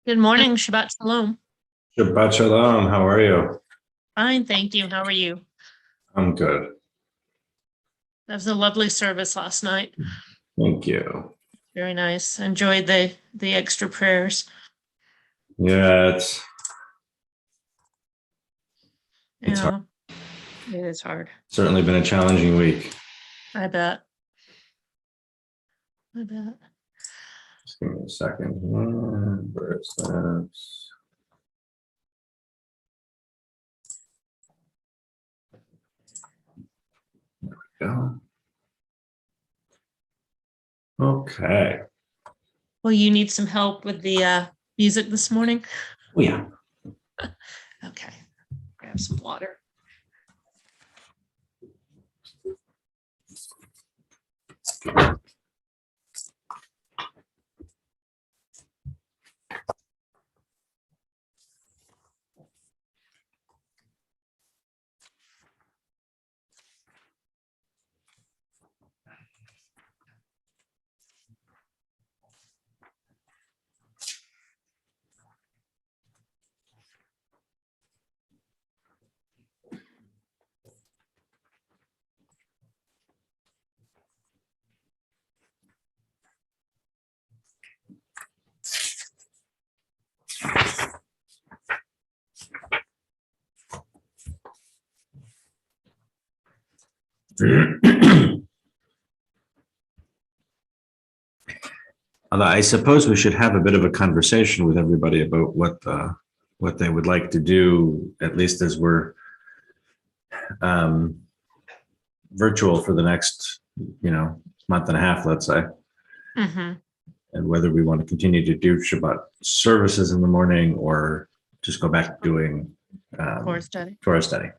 Good morning, Shabbat Shalom. Shabbat Shalom. How are you? Fine, thank you. How are you? I'm good. That was a lovely service last night. Thank you. Very nice. Enjoyed the extra prayers. Yeah, it's hard. It is hard. Certainly been a challenging week. I bet. Just give me a second. Where is that? There we go. Okay. Well, you need some help with the music this morning? Oh, yeah. Okay. Grab some water. I suppose we should have a bit of a conversation with everybody about what they would like to do, at least as we're virtual for the next, month and a half, let's say. Mm-hmm. And whether we want to continue to do Shabbat services in the morning or just go back to doing Torah study.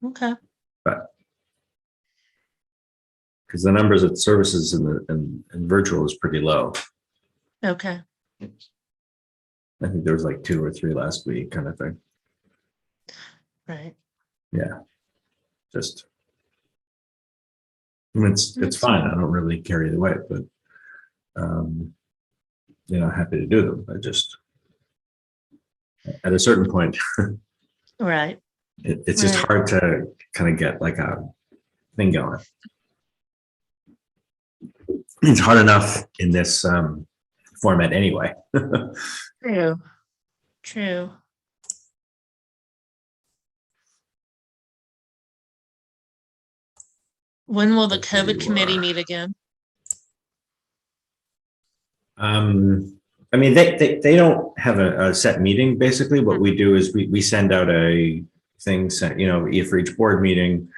Okay. But because the numbers of services in virtual is pretty low. Okay. I think there was like 2 or 3 last week, kind of thing. Right. Yeah. Just, I mean, it's fine. I don't really care either way, but happy to do them. I just, at a certain point, Right. it's just hard to kind of get like a thing going. It's hard enough in this format anyway. True. When will the COVID committee meet again? I mean, they don't have a set meeting. Basically, what we do is we send out a thing, for each board meeting,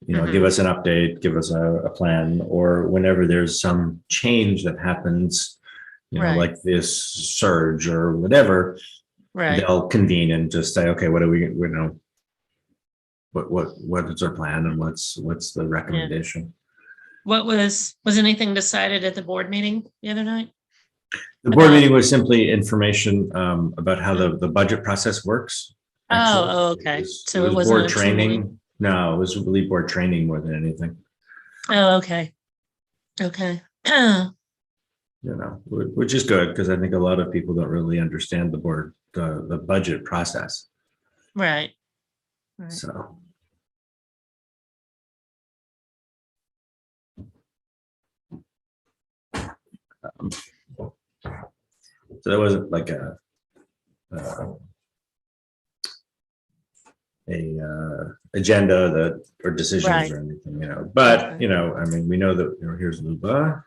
give us an update, give us a plan, or whenever there's some change that happens, like this surge or whatever, they'll convene and just say, okay, what do we, what is our plan and what's the recommendation? What was anything decided at the board meeting the other night? The board meeting was simply information about how the budget process works. Oh, okay. So it was board training. No, it was really board training more than anything. Oh, okay. Okay. Which is good because I think a lot of people don't really understand the budget process. Right. So. So there wasn't like a agenda that or decisions Right. or anything, you know. But Okay. you know, I mean, we know that here's Luba.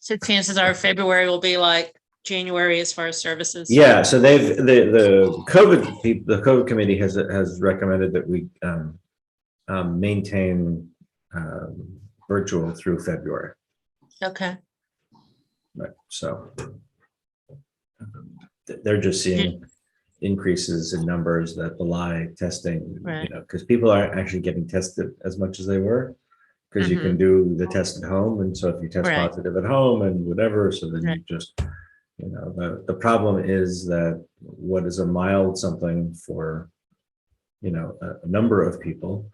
So chances are February will be like January as far as services. Yeah, so the COVID committee has recommended that we maintain virtual through February. Okay. Right. So they're just seeing increases in numbers that belie testing, Right. you know, because people aren't actually getting tested as much as they were. Because you can do the test at home, and so if you test Right. positive at home and whatever, so then Right. you just, you know, the problem is that what is a mild something for, you know, a number of people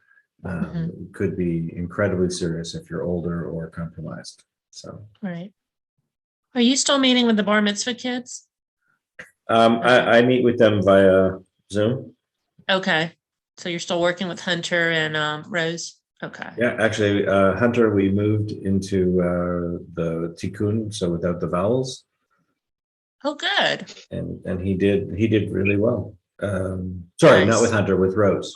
could be incredibly serious if you're older or compromised. So, Right. Are you still meeting with the bar mitzvah kids? I meet with them via Zoom. Okay. So you're still working with Hunter and Rose? Okay. Yeah, actually, Hunter, we moved into the tikkun, so without the vowels, Oh, good. and he did really well. Sorry, not Nice. with Hunter, with Rose.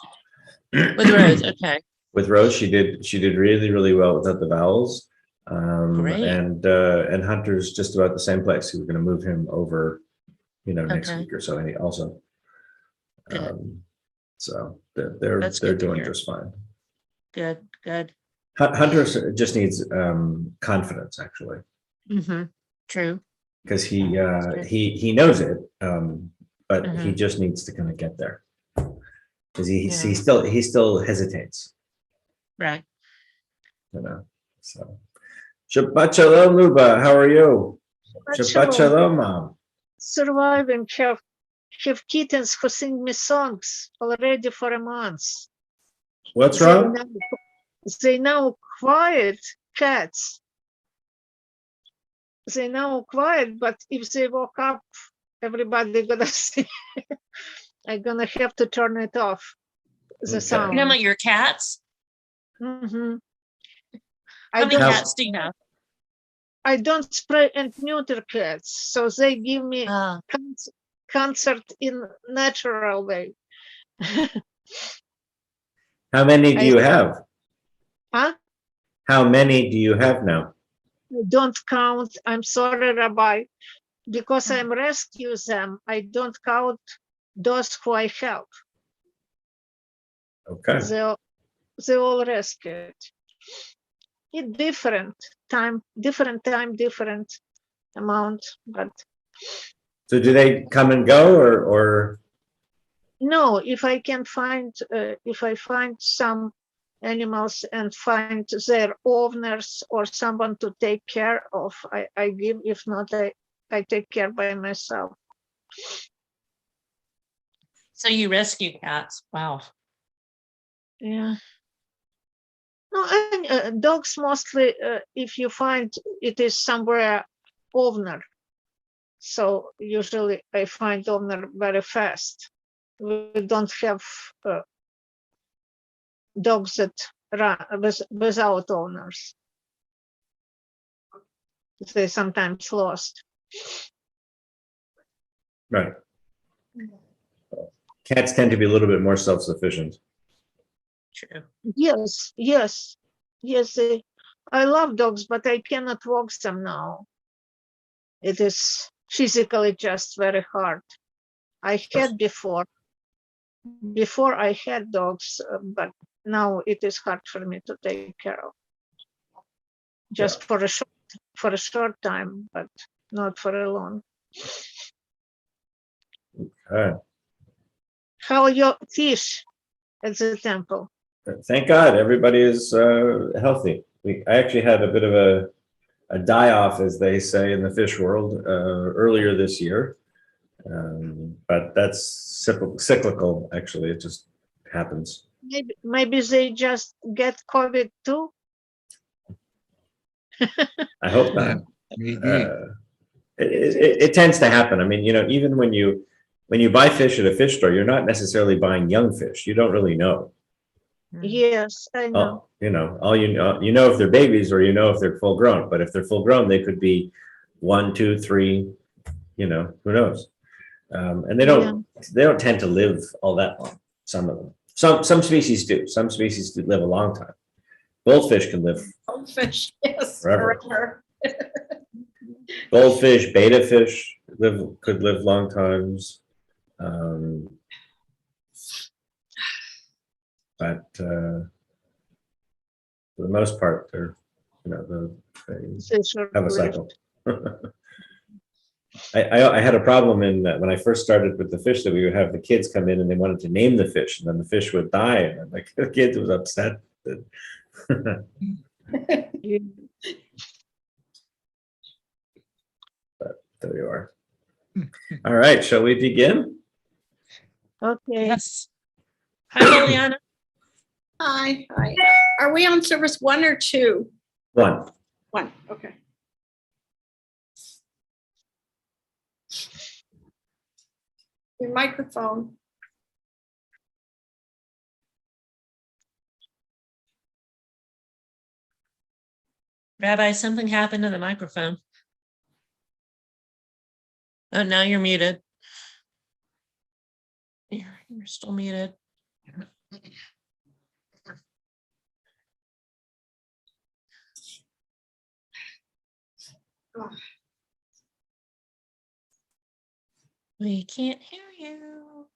With Rose. Okay. With Rose, she did really well without the vowels. Great. And Hunter's just about the same place. We're going to move him over, you know, next Okay. week or so. And he also, Good. so they're That's good to doing hear. just fine. Good. Good. Hunter just needs confidence, actually, True. because he True. he knows it, but he Mhm. just needs to kind of get there because he Yeah. he still hesitates, Right. you know. So Shabbat shalom, Luba. How are you? Shabbat Shalom. shalom, Mom. Surviving, have kittens who sing me songs already for a month. What's wrong? They now quiet cats. They now quiet, but if they woke up, everybody gonna see. I'm gonna have to turn it off. The Okay. sound. You know what, your cats? Mhm. How many cats do you have? I don't spray and neuter cats, so they give me concert in natural way. How many do you have? Huh? How many do you have now? I don't count. I'm sorry, Rabbi, because I'm rescue them. I don't count those who I help. Okay. They all rescued. It's different time, different amount, but So do they come and go or? no, if I can find, if I find some animals and find their owners or someone to take care of, I give. If not, I take care by myself. So you rescue cats. Wow. Yeah. No, and dogs mostly, if you find it is somewhere owner. So usually I find owner very fast. We don't have dogs that run without owners. They sometimes lost. Right. Cats tend to be a little bit more self-sufficient. True. Yes. I love dogs, but I cannot walk them now. It is physically just very hard. I had before I had dogs, but now it is hard for me to take care of. Just for a short time, but not for a long. Okay. How are your fish at the temple? Thank God everybody is healthy. I actually had a bit of a die-off, as they say in the fish world, earlier this year. But that's cyclical, actually. It just happens. Maybe they just get COVID too? I hope not. It tends to happen. I mean, you know, even when you buy fish at a fish store, you're not necessarily buying young fish. You don't really know. Yes, I know. All you know if they're babies or if they're full grown. But if they're full grown, they could be 1, 2, 3. Who knows? And they don't tend to live all that long. Some of them. Some species do. Some species do live a long time. Goldfish can live Goldfish, yes, Forever. forever. Goldfish, betta fish could live long times. But for the most part, they Fish are have a great. cycle. I had a problem in that when I first started with the fish, that we would have the kids come in and they wanted to name the fish, and then the fish would die, and I'm like, the kids was upset. Yeah. There you are. All right, shall we begin? Okay. Yes. Hi, Liliana. Hi. Are we on service 1 or 2? 1. 1, okay. Your microphone. Rabbi, something happened to the microphone. Oh, now you're muted. You're still muted. Oh, We can't hear you.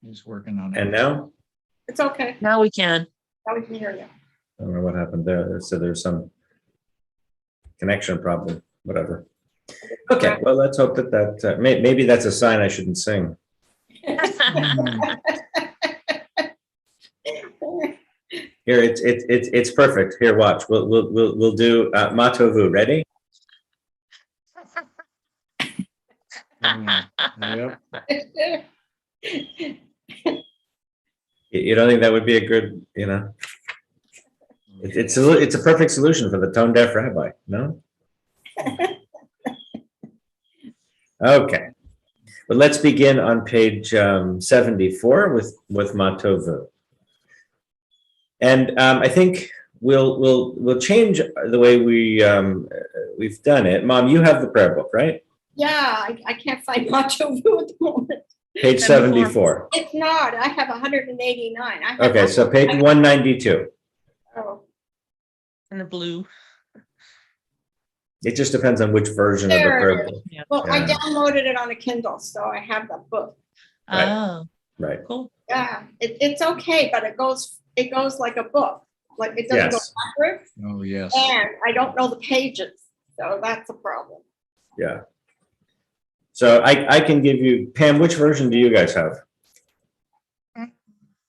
He's working on it. And now? it's okay. Now we can. Now we can hear you. I don't know what happened there. So there's some connection problem, whatever. Okay, well, let's hope that maybe that's a sign I shouldn't sing. Here, it's perfect. Here, watch. We'll do Matovu. Ready? Yep. You don't think that would be a good, It's a perfect solution for the tone deaf rabbi. No. Okay, but let's begin on page 74 with Matovu. And I think we'll change the way we've done it. Mom, you have the prayer book, right? Yeah, I can't find Macho Vu at the moment. Page 74. It's not. I have 189. I have Okay, so page 192. Oh, And the blue. It just depends on which version of the There prayer it book. well, I Yeah. downloaded it on a Kindle, so I have the book. Right. Oh, Right. cool. Yeah, it's okay, but it goes like a book. Like it doesn't Yes. go backwards, Oh, yes. and I don't know the pages, so that's a problem. Yeah. So I can give you, Pam, which version do you guys have?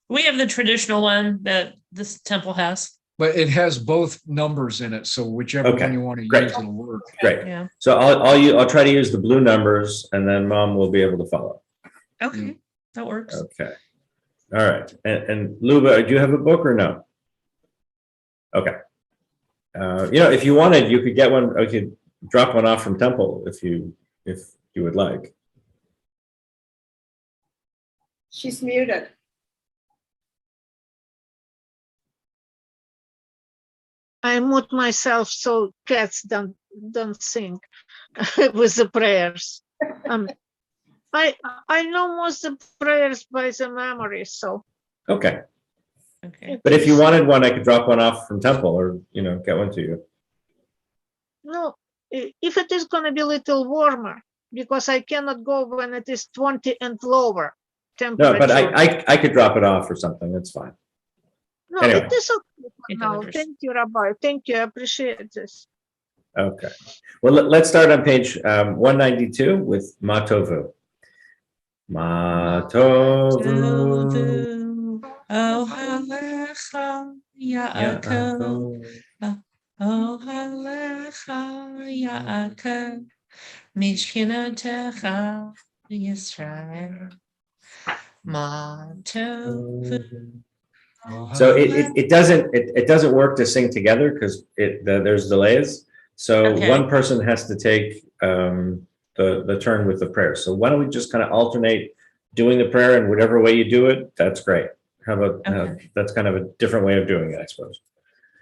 We have the traditional one that this temple has. But it has both numbers in it, so whichever Okay, one you want to great. use will work. Great. Yeah. So I'll try to use the blue numbers, and then Mom will be able to follow. Okay, that works. Okay. All right. And Luba, do you have a book or no? Okay. If you wanted, you could get one. I could drop one off from Temple if you would like. She's muted. I mute myself so cats don't sing with the prayers. I know most of the prayers by the memory, so Okay. Okay. But if you wanted one, I could drop one off from Temple, or get one to you. no. If it is going to be a little warmer, because I cannot go when it is 20 and lower temperature. No, but I could drop it off or something. That's fine. No, Anyway. it is okay for It now. delivers. Thank you, Rabbi. Thank you. I appreciate this. Okay. Well, let's start on page 192 with Matovu. Matovu. Tovu, oh halecha Yaakov, oh halecha Yaakov, mishkinatecha Yisrael. Ma tovu. So it doesn't work to sing together because there's delays. So Okay. one person has to take the turn with the prayer. So why don't we just kind of alternate doing the prayer in whatever way you do it, that's great. Okay. That's kind of a different way of doing it, I suppose.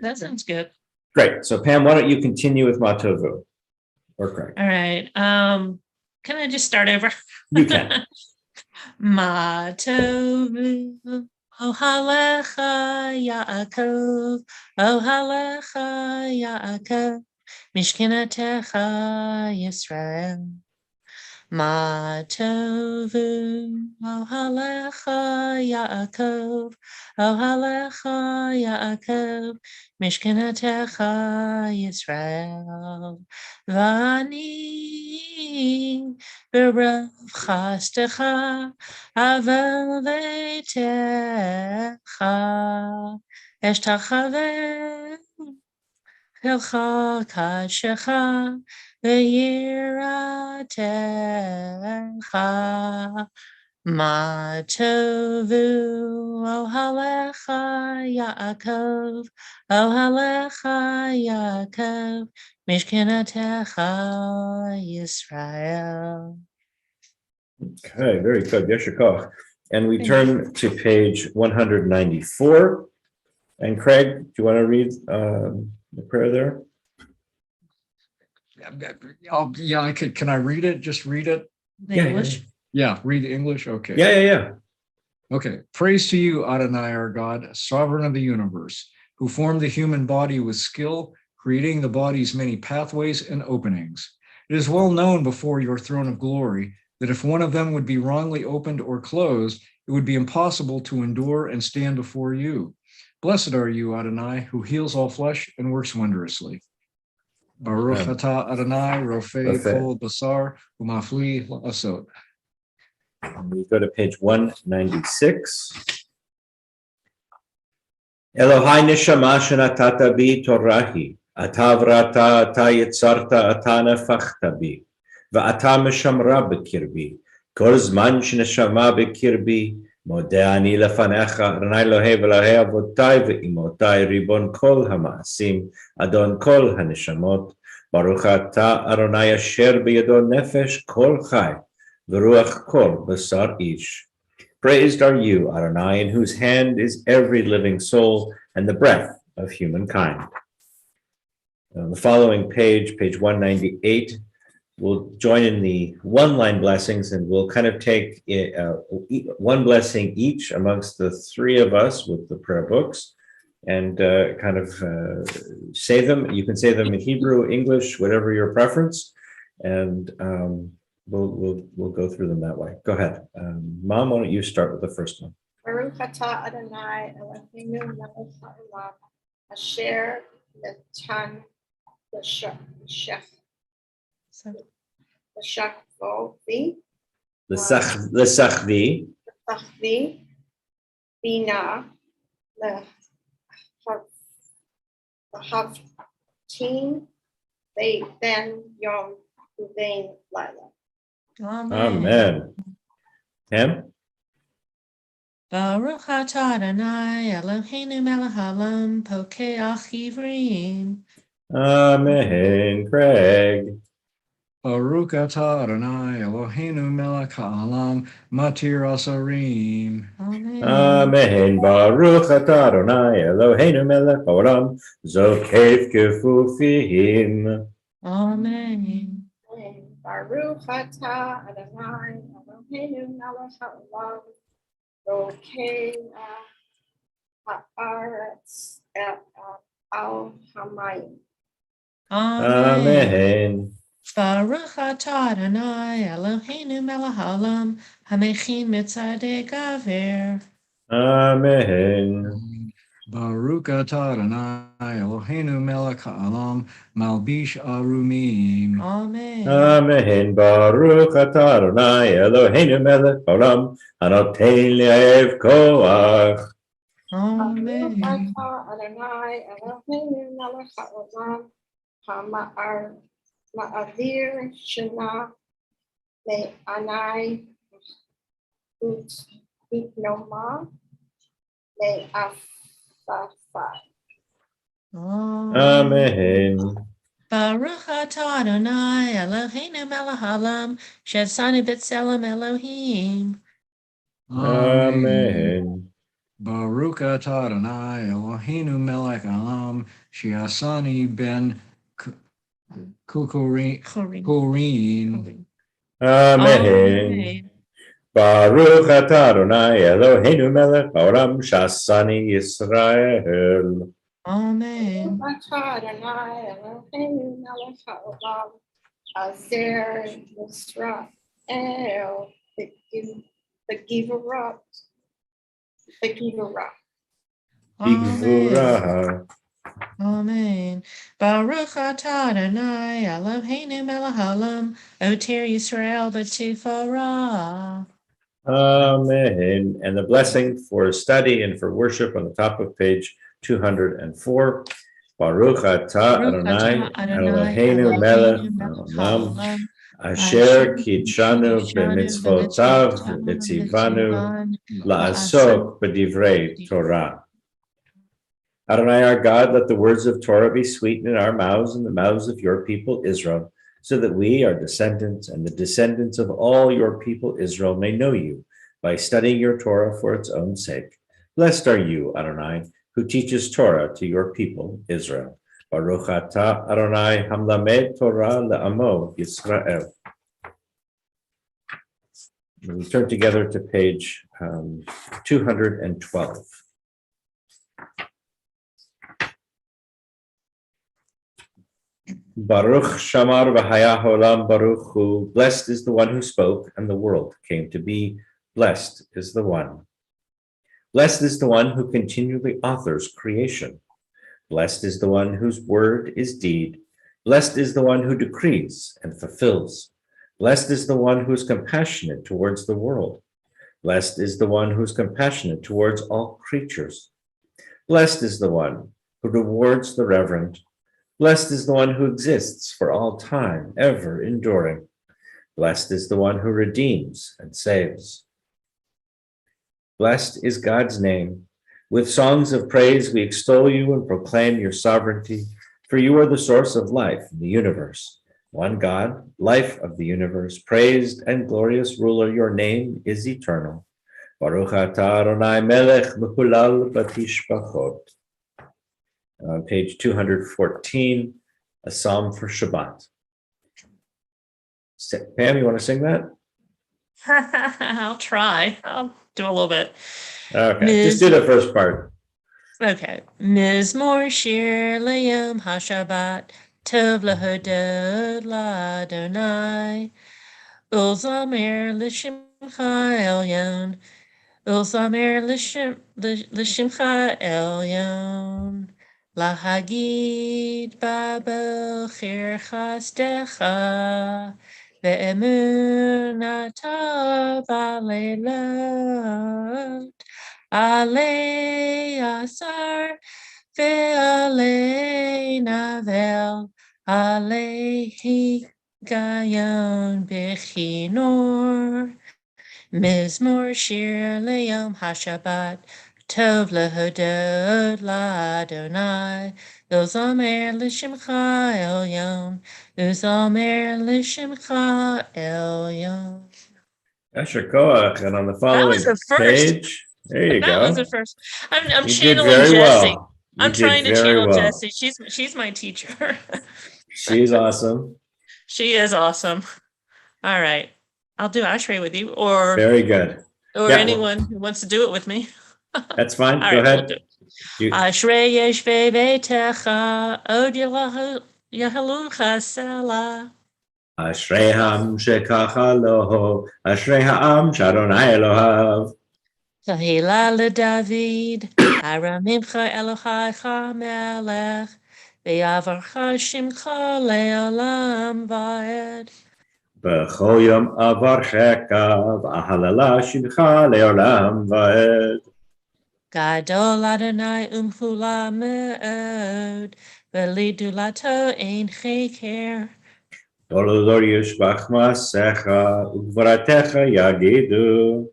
That sounds good. Great. So Pam, why don't you continue with Matovu? Or Craig? All right. Can I just start over? You can. Ma tovu ohalecha Yaakov, ohalecha Yaakov, mishkenatecha Yisrael. Ma tovu ohalecha Yaakov, ohalecha Yaakov, mishkenatecha Yisrael. Vani b'rav chastecha aval veitecha eshtachaveh Hilcha kashecha v'yiratecha ma tovu ohalecha Yaakov, ohalecha Yaakov, mishkenatecha Yisrael. Okay, very good. Yeshikoch. And we turn to page 194. And Craig, do you want to read the prayer there? Yeah, can I read it? Just read it? The Yeah, English. Yeah, read English. Okay. Yeah. Okay. Praise to you, Adonai, our God, sovereign of the universe, who formed the human body with skill, creating the body's many pathways and openings. It is well known before your throne of glory that if one of them would be wrongly opened or closed, it would be impossible to endure and stand before you. Blessed are you, Adonai, who heals all flesh and works wondrously. Baruch atah Adonai, rofei kol basar, umafli la'asot. We go to page 196. Elohai neshama shenatata bi torahi, ata vrata ata yitzarta ata nefachta bi, va'ata meshamra b'kirbi, kol zman sheneshama b'kirbi, modeh ani lefanecha, Adonai Elohei v'Elohei avotai ve'imotai, ribon kol hama'asim, adon kol haneshamot, baruch ata Adonai asher b'yado nefesh kol chai, v'ruach kol basar ish. Praised are you, Adonai, in whose hand is every living soul and the breath of humankind. The following page, page 198, we'll join in the one-line blessings, and we'll kind of take one blessing each amongst the three of us with the prayer books, and kind of say them. You can say them in Hebrew, English, whatever your preference, and we'll go through them that way. Go ahead. Mom, why don't you start with the first one? Baruch atah Adonai Eloheinu melech haolam asher natan l'shachvovi L'sachvi bina l'havtin ben yom uvein laila. Amen. Pam? Baruch atah Adonai Eloheinu melech haolam pokeach ivrim. Amen. Craig? Baruch atah Adonai Eloheinu melech ha'olam matir asarim. Amen. Amen. Baruch atah Adonai Eloheinu melech haolam zokef kefufim. Amen. Baruch atah Adonai Eloheinu melech haolam rokei haaretz al hamayim. Amen. Baruch atah Adonai Eloheinu melech haolam hamechin mitzadei gaver. Amen. Baruch atah Adonai Eloheinu melech ha'olam malbish arumim. Amen. Amen. Baruch atah Adonai Eloheinu melech haolam anoten li'av koach. Amen. Baruch atah Adonai Eloheinu melech haolam ma'avir shana me'anai utnoma me'afafai. Amen. Baruch atah Adonai Eloheinu melech haolam shetzanu b'tselem Elohim. Amen. Baruch atah Adonai Eloheinu melech haolam she'asani ben Kukorin. Chorin. Amen. Baruch atah Adonai Eloheinu melech haolam shasani Yisrael. Amen. Adonai Eloheinu melech haolam azer Yisrael the giver up. Bigvura. Amen. Baruch atah Adonai Eloheinu melech haolam oter Yisrael b'tifarah. Amen. And the blessing for study and for worship on the top of page 204. Baruch atah Adonai Eloheinu melech haolam asher kitshanu b'mitzvotav v'tzivanu la'asok b'divrei Torah. Adonai our God, let the words of Torah be sweet in our mouths and the mouths of your people Israel, so that we, our descendants, and the descendants of all your people Israel may know you by studying your Torah for its own sake. Blessed are you, Adonai, who teaches Torah to your people Israel. Baruch atah Adonai hamlamed Torah le'amo Yisrael. We turn together to page 212. Baruch Shamar v'haya olam baruch hu. Blessed is the one who spoke, and the world came to be. Blessed is the one. Blessed is the one who continually authors creation. Blessed is the one whose word is deed. Blessed is the one who decrees and fulfills. Blessed is the one who is compassionate towards the world. Blessed is the one who is compassionate towards all creatures. Blessed is the one who rewards the reverent. Blessed is the one who exists for all time, ever enduring. Blessed is the one who redeems and saves. Blessed is God's name. With songs of praise, we extol you and proclaim your sovereignty, for you are the source of life in the universe. One God, life of the universe, praised and glorious ruler, your name is eternal. Baruch atah Adonai melech mehulal batishbachot. On page 214, a psalm for Shabbat. Pam, you want to sing that? I'll try. I'll do a little bit. Okay, just do the first part. Okay. Mizmor shir layom hashabbat tov lehodod l'Adonai ulzamer l'shimcha elyon ulzamer l'shimcha elyon lahagid babel chir chasdecha ve'emunata v'aleilot Ale asar ve'ale navel alehi gayon bechinor mizmor shir leyom hashabbat tov lehodod l'Adonai uzamer l'shimcha elyon uzamer l'shimcha elyon. Asher Koach, and on the following the first. page, there you That go. was the first. I'm You did channeling very Jessie. well. I'm trying to channel Jessie. She's my teacher. She's awesome. She is awesome. All right. I'll do Ashrei with you or Very good. anyone who wants to do it with me. That's fine. All Go right, ahead. We'll do Ashrei yeshvei beitecha od yahalucha sela. Ashrei ha'am shekacha loho, Ashrei ha'am sh'Adonai Elohav. Tehillah leDavid, Aramimcha Elohaicha melech, Ve'avarcha shimcha le'olam va'ed. B'chol yom avarcheka, v'ahalala shimcha le'olam va'ed. Gadol Adonai umchula me'od, Ve'lidulato ein cheker. Tolodor yishbach ma'asecha, u'gvaratecha yagidu.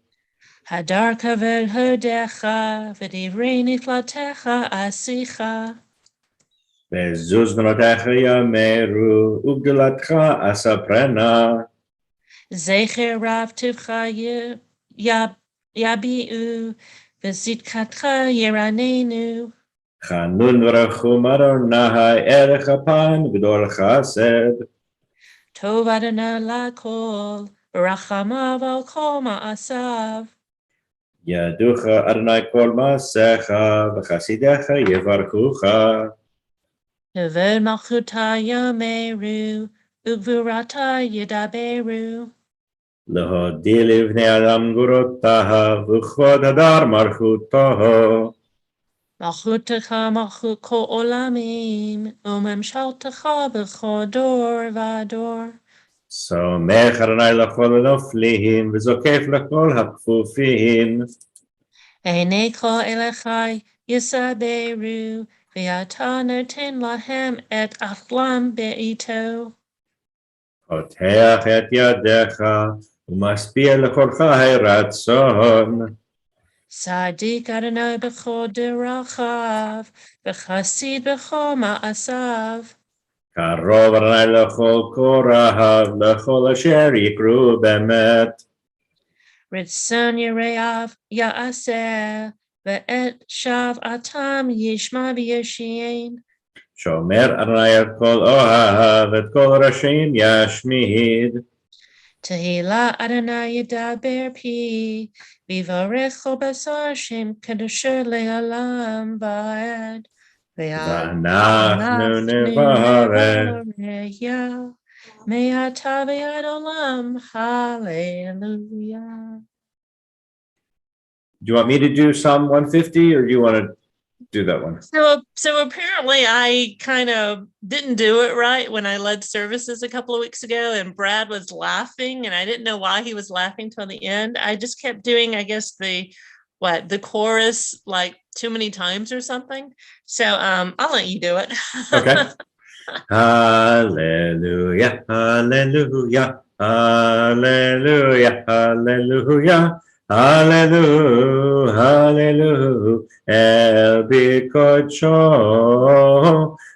Hadar kaved hodecha, V'divrei niflatecha asicha. Ve'zuz v'notecha yameru, u'gdulatcha asaprena. Zecher rav tivcha yabi'u, v'zitkatcha yiranenu. Chanun v'rachum Adonai erech apan v'dor chesed. Tov Adonai lakol, v'rachamav al kol ma'asav. Yaducha Adonai kol maasecha v'chasidecha yevarchucha. Kavod malchuta yameru, ugvurata yidaberu. L'hodi livnei adam gurotaha v'chod hadar malchutoho. Malchutecha malchut kol olamim, umemshaltecha b'chol dor v'ador. Somech Adonai l'chol הנופלים וזוקף לכל הכפופים. Einei kol elechai yisaberu, v'ata noten lahem et achlam be'ito. פותח את ידיך ומשפיע לכורך רצון. Sadik Adonai b'chol derachav, v'chasid b'chol ma'asav. קרוב אדוני לכל קורב, לכל אשר יקראו באמת. Ritzon Yereav Ya'aseh, Ve'et Shav Atam Yishma B'Yeshien. שומר אדוני את כל אוהב, את כל רשעים ישמיד. Tehillah Adonai Yidaber Pi, Vivarech Chol Basar Shem Kedusher Le'alam Va'ed. ואנחנו נברך. Yah, Me'ata Ve'ad Olam, Hallelujah. Do you want me to do Psalm 150 or do you want to do that one? So apparently I kind of didn't do it right when I led services a couple of weeks ago, and Brad was laughing, and I didn't know why he was laughing till the end. I just kept doing, I guess, the chorus like too many times or something. So I'll let you do it. Okay. Hallelujah, hallelujah, hallelujah, hallelujah. Hallelujah, hallelujah, El Bikocho.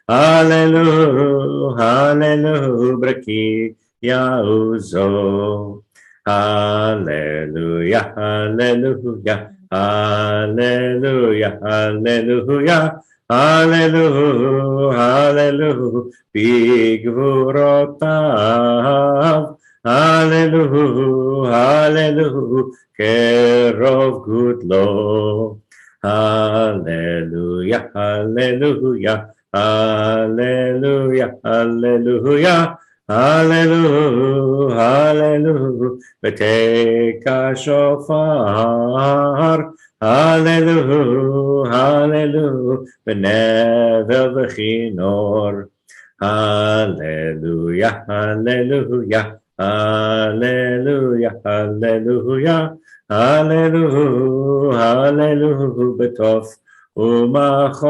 Hallelujah, hallelujah, Breki Yauzo. Hallelujah, hallelujah, hallelujah, hallelujah. Hallelujah, hallelujah, Bigvurotav. Hallelujah, hallelujah, Kerov Gudlo. Hallelujah, hallelujah, hallelujah, hallelujah, hallelujah, hallelujah, Beteka Shofar. Hallelujah, hallelujah, Benevel Bechinor. Hallelujah, hallelujah, hallelujah, hallelujah, hallelujah, hallelujah, Betof Umachon.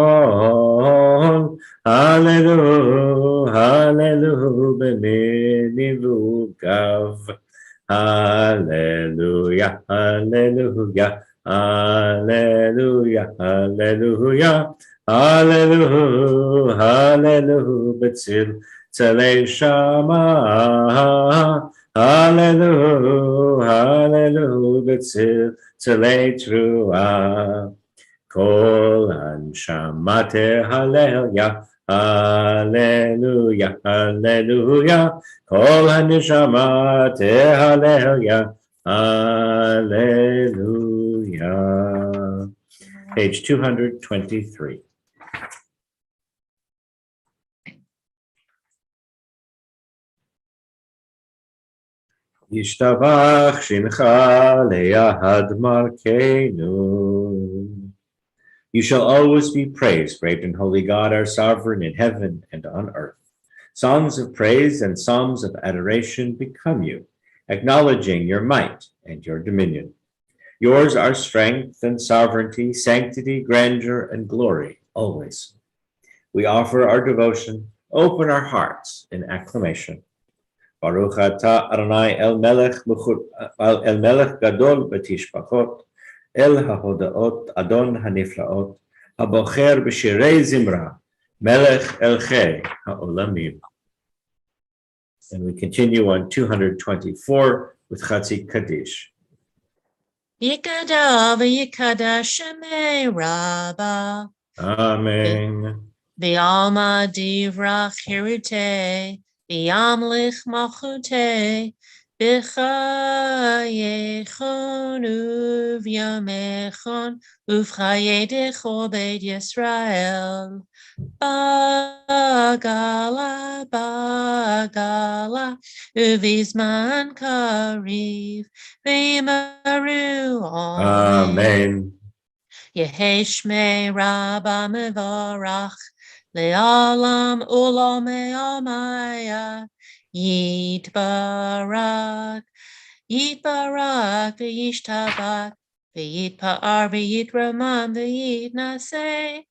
Hallelujah, hallelujah, Beninivugav. Hallelujah, hallelujah, hallelujah, hallelujah, hallelujah, hallelujah, Betzil Tzalei Shama. Hallelujah, hallelujah, Betzil Tzalei Trua. Kol Anshamate Hallelujah, hallelujah, hallelujah. Kol Hanishamate Hallelujah, hallelujah. Page 223. Yishtabach Shincha Le'ahad Malkeinu. You shall always be praised, great and holy God, our sovereign in heaven and on earth. Songs of praise and psalms of adoration become you, acknowledging your might and your dominion. Yours are strength and sovereignty, sanctity, grandeur, and glory, always. We offer our devotion, open our hearts in acclamation. Baruch atah Adonai el melech gadol betishpachot, El hahodaot Adon haniflaot, habocher b'shirei zimra, melech elchei haolamim. And we continue on 224 with Chatzi Kaddish. Yikada v'yikada shemei rabba. Amen. V'alma divrach hirute. V'yamlich malchute. B'chayechon uv'yamechon. Uv'chayedecho beit Yisrael. Bagala, bagala, uvizman kariv, v'yimaru, amen. Amen. Yeheshme rabba mevarach, le'alam ulame amaya, yitbarak, yitbarak, v'yishtabak, v'yitpa'ar, v'yitramam, v'yitnaseh,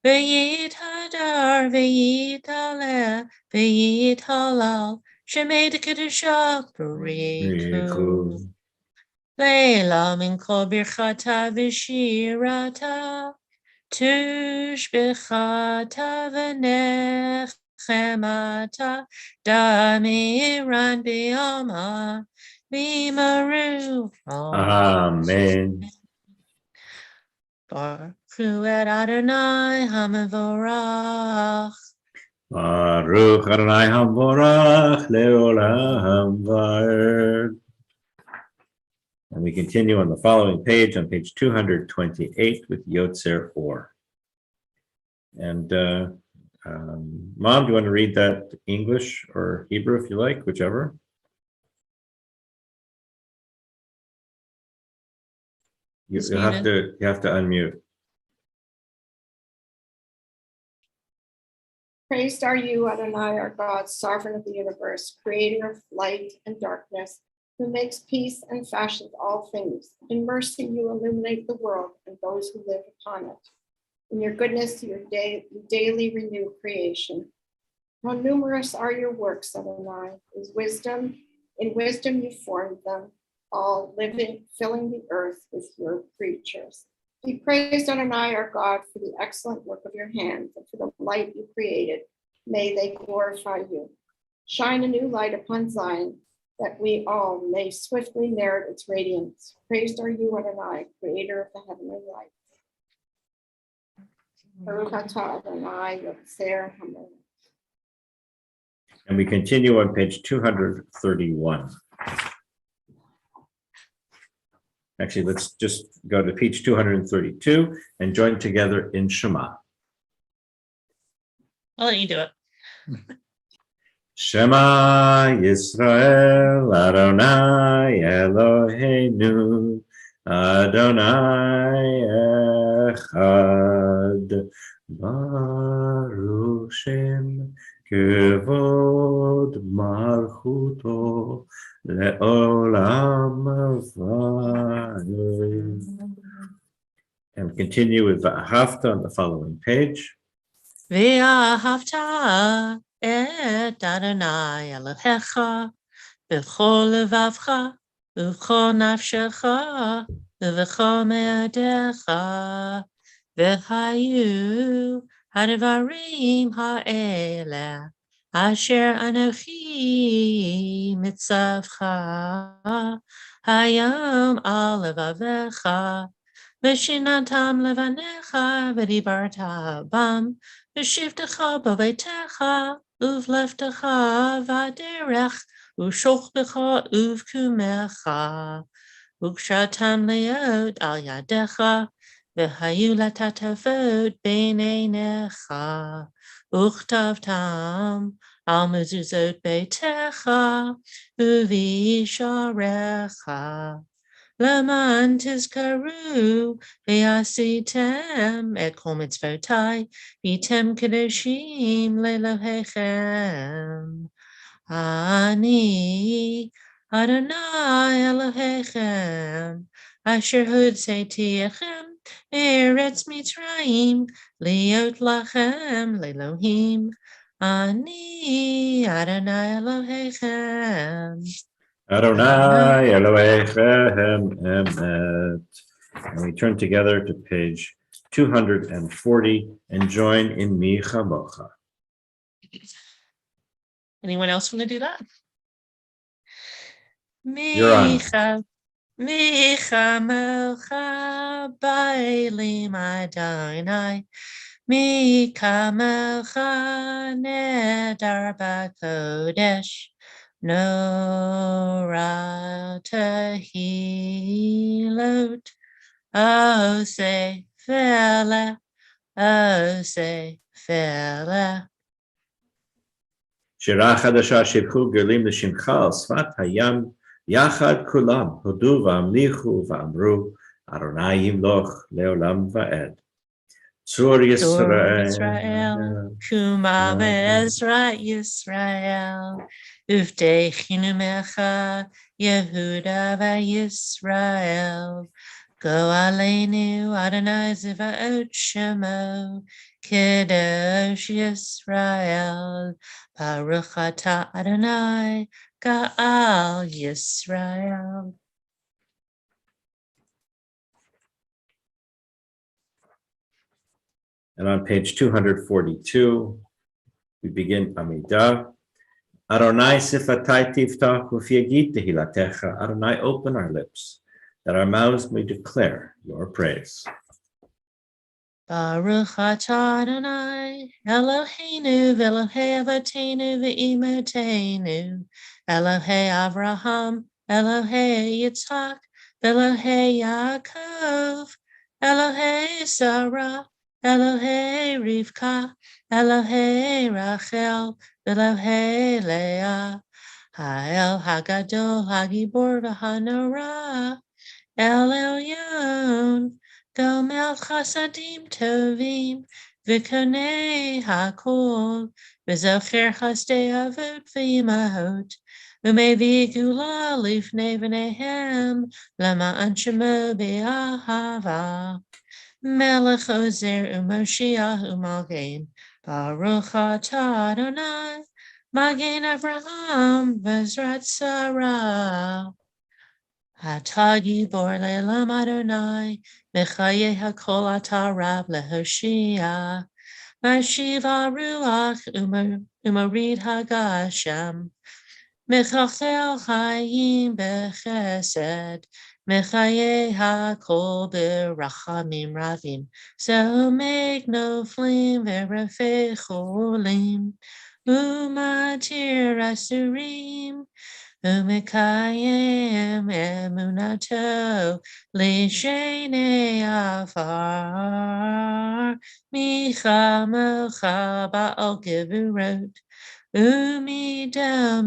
v'yithadar, v'yitaleh, v'yithalal, shemei dekadusha, bariku. Leila min kol birchata v'shirata, tush b'chata v'nechemata, damiran b'yama, v'yimaru. Amen. Baruch et Adonai hamavorach. Baruch Adonai Hamvorach Leolam Vaed. And we continue on the following page, on page 228 with Yotzer Or. And Mom, do you want to read that English or Hebrew if you like, whichever? You have to unmute. Praised are you, Adonai, our God, sovereign of the universe, creator of light and darkness, who makes peace and fashions all things. In mercy, you illuminate the world and those who live upon it. In your goodness, you daily renew creation. How numerous are your works, Adonai. In wisdom you formed them, all living, filling the earth with your creatures. Be praised, Adonai, our God, for the excellent work of your hands and for the light you created. May they glorify you. Shine a new light upon Zion, that we all may swiftly merit its radiance. Praised are you, Adonai, creator of the heavenly light. Baruch atah Adonai Yotzer Hamelech. And we continue on page 231. Actually, let's just go to page 232 and join together in Shema. I'll let you do it. Shema Yisrael Adonai Eloheinu Adonai Echad Baruch Shem Kevod Malchuto Le'olam Vaed. And we continue with V'ahavta on the following page. V'ahavta et Adonai Elohecha b'chol levavcha u'chol nafshecha u'v'chol me'adecha v'hayu hadvarim ha'eleh asher anochi mitzavcha hayom al levavecha v'shinatam levanecha v'dibarta bam v'shivtecha b'veitecha uvleftecha v'aderech u'shochbecha uvkumecha ukshatam leot al yadecha v'hayu latatavot b'neinecha uchtavtam al mezuzot beitecha u'visharecha Leman tizkaru ve'asitem et kol mitzvotai v'tem kedoshim lelohechem. Ani Adonai Elohechem asher hodsetiechem eretz Mitzrayim liot lachem lelohim. Ani Adonai Elohechem. Adonai Elohechem Emet. And we turn together to page 240 and join in Mi Chamocha. Anyone else want to do that? You're on. Mi chamelcha ba'elim Adonai. Mi kamelcha nedar b'kodesh. Nora tehilot. Ose fele. Ose fele. שירה חדשה שיבחו גלים לשמך על שפת הים, יחד כולם הודו והמליכו ואמרו, אדוני ימלוך לעולם ועד. צור Tor ישראל, Yisrael, Kuma Be'ezra Yisrael, Uvdechinu Mecha, Yehuda Yisrael, Go Aleinu Adonai Zivaot Shemo, Kedosh Yisrael, Baruch Ata Adonai, Ga'al Yisrael. And on page 242, we begin Amidah. Adonai sifatai tiftach ufiagit tehilatecha. Adonai, open our lips, that our mouths may declare your praise. Baruch atah Adonai, Eloheinu v'Elohei Avotenu v'Imotenu, Elohei Avraham, Elohei Yitzhak, v'Elohei Yaakov, Elohei Sarah, Elohei Rivka, Elohei Rachel, v'Elohei Leah, Ha'el Hagadol Hagibor v'Hanorah, El Elyon, Gomel Chasadim Tovim, V'Konei Hakol, V'Zocher Chasdei Avot V'Imahot, U'Mevi Gula Lifnei V'Nehem, Lama'an Shemo B'Ahava, Melech Ozer U'Moshiach U'Malgein, Baruch Atah Adonai, Magen Avraham, V'Ezrat Sarah. Hatagi bor le'elam Adonai, Mechaye hakol ata rab lehoshia, Mashiv ruach umarid hagasham, Mechachel chayim bechesed, Mechaye hakol berachamim ravim, So make no flame verefei cholim, Umatir asurim, Umekayem emunato lishenei afar micha mocha ba'al gevurot umidel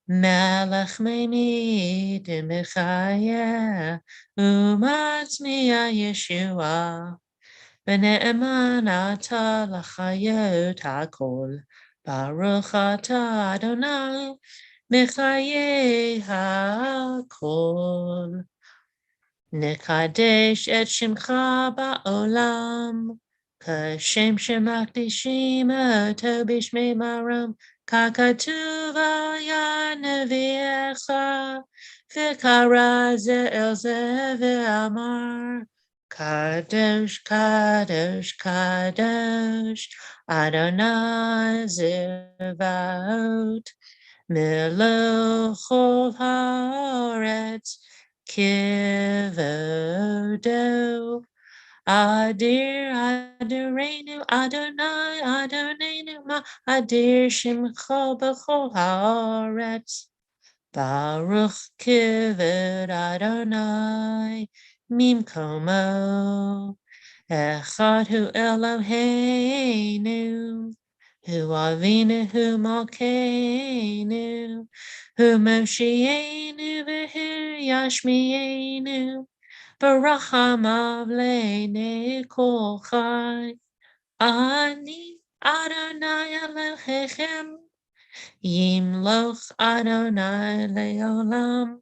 melech meimid umechaya umatzmiya Yeshua B'ne'eman ata l'chayot hakol Baruch ata Adonai Mechaye hakol. Nekadesh et shimcha ba'olam. Kashem shemakdishim oto b'shmei maram. Kakatuv al yad nevi'echa. V'kara ze el ze ve'amar. Kadosh, Kadosh, Kadosh. Adonai Zevaot. Melochov haaretz kivodo. Adir Adirenu Adonai Adonenu ma Adir Shimcha b'chol haaretz. Baruch kivod Adonai mimkomo. Echad hu Eloheinu. Hu Avinu, Hu Malkeinu, Hu Moshienu, V'Hu Yashmienu, Barachamav Le'nei Kol Chai. Ani Adonai Elohechem, Yimloch Adonai Le'olam,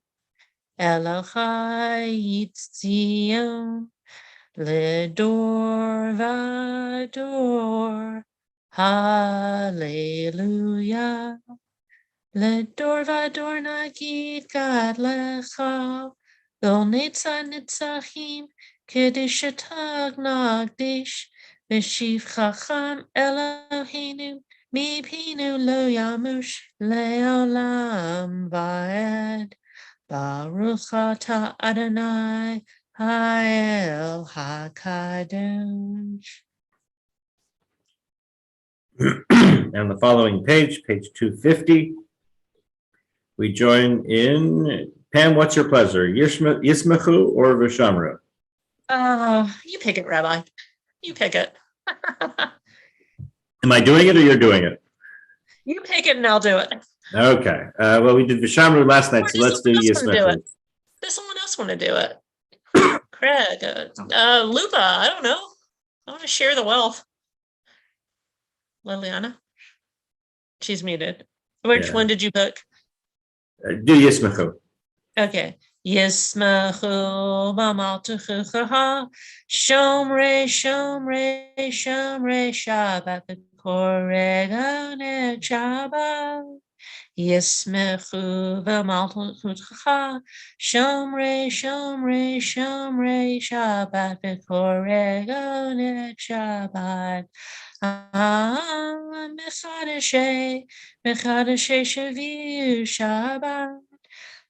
Elochai Yitzzion, L'dor v'dor. Hallelujah. L'dor v'dor nagid gad lecha. Ol nitza nitzachim. Kedish atag nagdish. V'shiv chacham Eloheinu. Mipinu lo yamush le'olam va'ed. Baruch atah Adonai Ha'el HaKadosh. And the following page, page 250, we join in. Pam, what's your pleasure? Yismachu or Vishamru? You pick it, Rabbi. You pick it. Am I doing it or you're doing it? You pick it and I'll do it. Okay. Well, we did Vishamru last night, so let's do Yismachu. Does someone else want to do it? Craig, Lupa, I don't know. I want to share the wealth. Liliana? She's muted. Which one did you pick? Do Yismachu. Okay. Yismachu b'maltuchucha shomrei shomrei shomrei Shabbat v'koreg oneg Shabbat. Yismachu b'maltuchucha shomrei shomrei shomrei Shabbat v'koreg oneg Shabbat. Mechadashei shaviu Shabbat.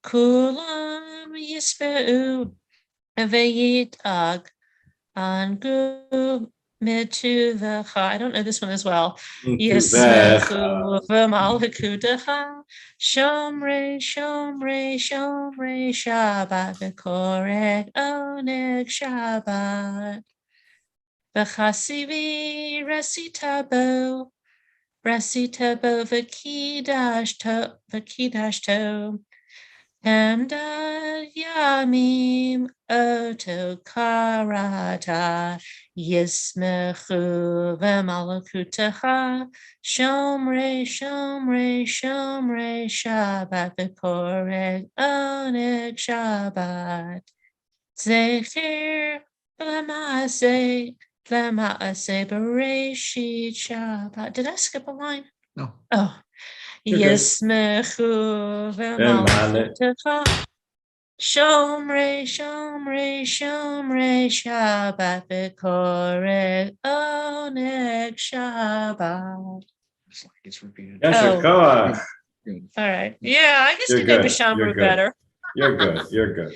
Kulam yisfeu veyitag angu metuvecha. I don't know this one as well. Yismechu v'malkutecha shomrei shomrei shomrei Shabbat v'koreg oneg Shabbat v'chasivi resitabo v'kidashto Hamda Yamim Oto Karata Yismechu V'Malakutacha Shomrei Shomrei Shomrei Shabbat V'Koreg Oneg Shabbat Zecher L'Maaseh Bereshit Shabbat. Did I skip a line? No. Oh. Yismechu v'malchutecha shomrei shomrei shomrei Shabbat v'koreg oneg Shabbat. It's like it's repeated. Yasher koach. Good. All right. Yeah, I guess You're you did good. Bishamru You're good. better. You're good. You're good.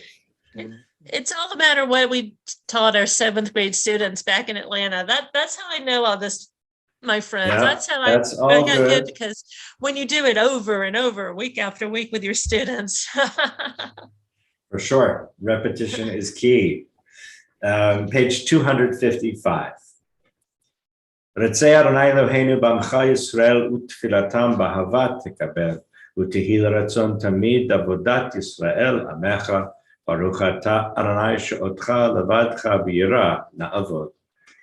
It's all a matter of what we taught our 7th grade students back in Atlanta. That's how I know all this, my friends. Yeah, That's how that's I all got good. because when you do it over and over, week after week with your students. For sure. Repetition is key. Page 255. Retzei Adonai Eloheinu b'amcha Yisrael utfilatam b'ahavat tekaber u'tihil ratzon tamid avodat Yisrael amecha baruch atah Adonai she'otcha levadcha b'yirah na'avod.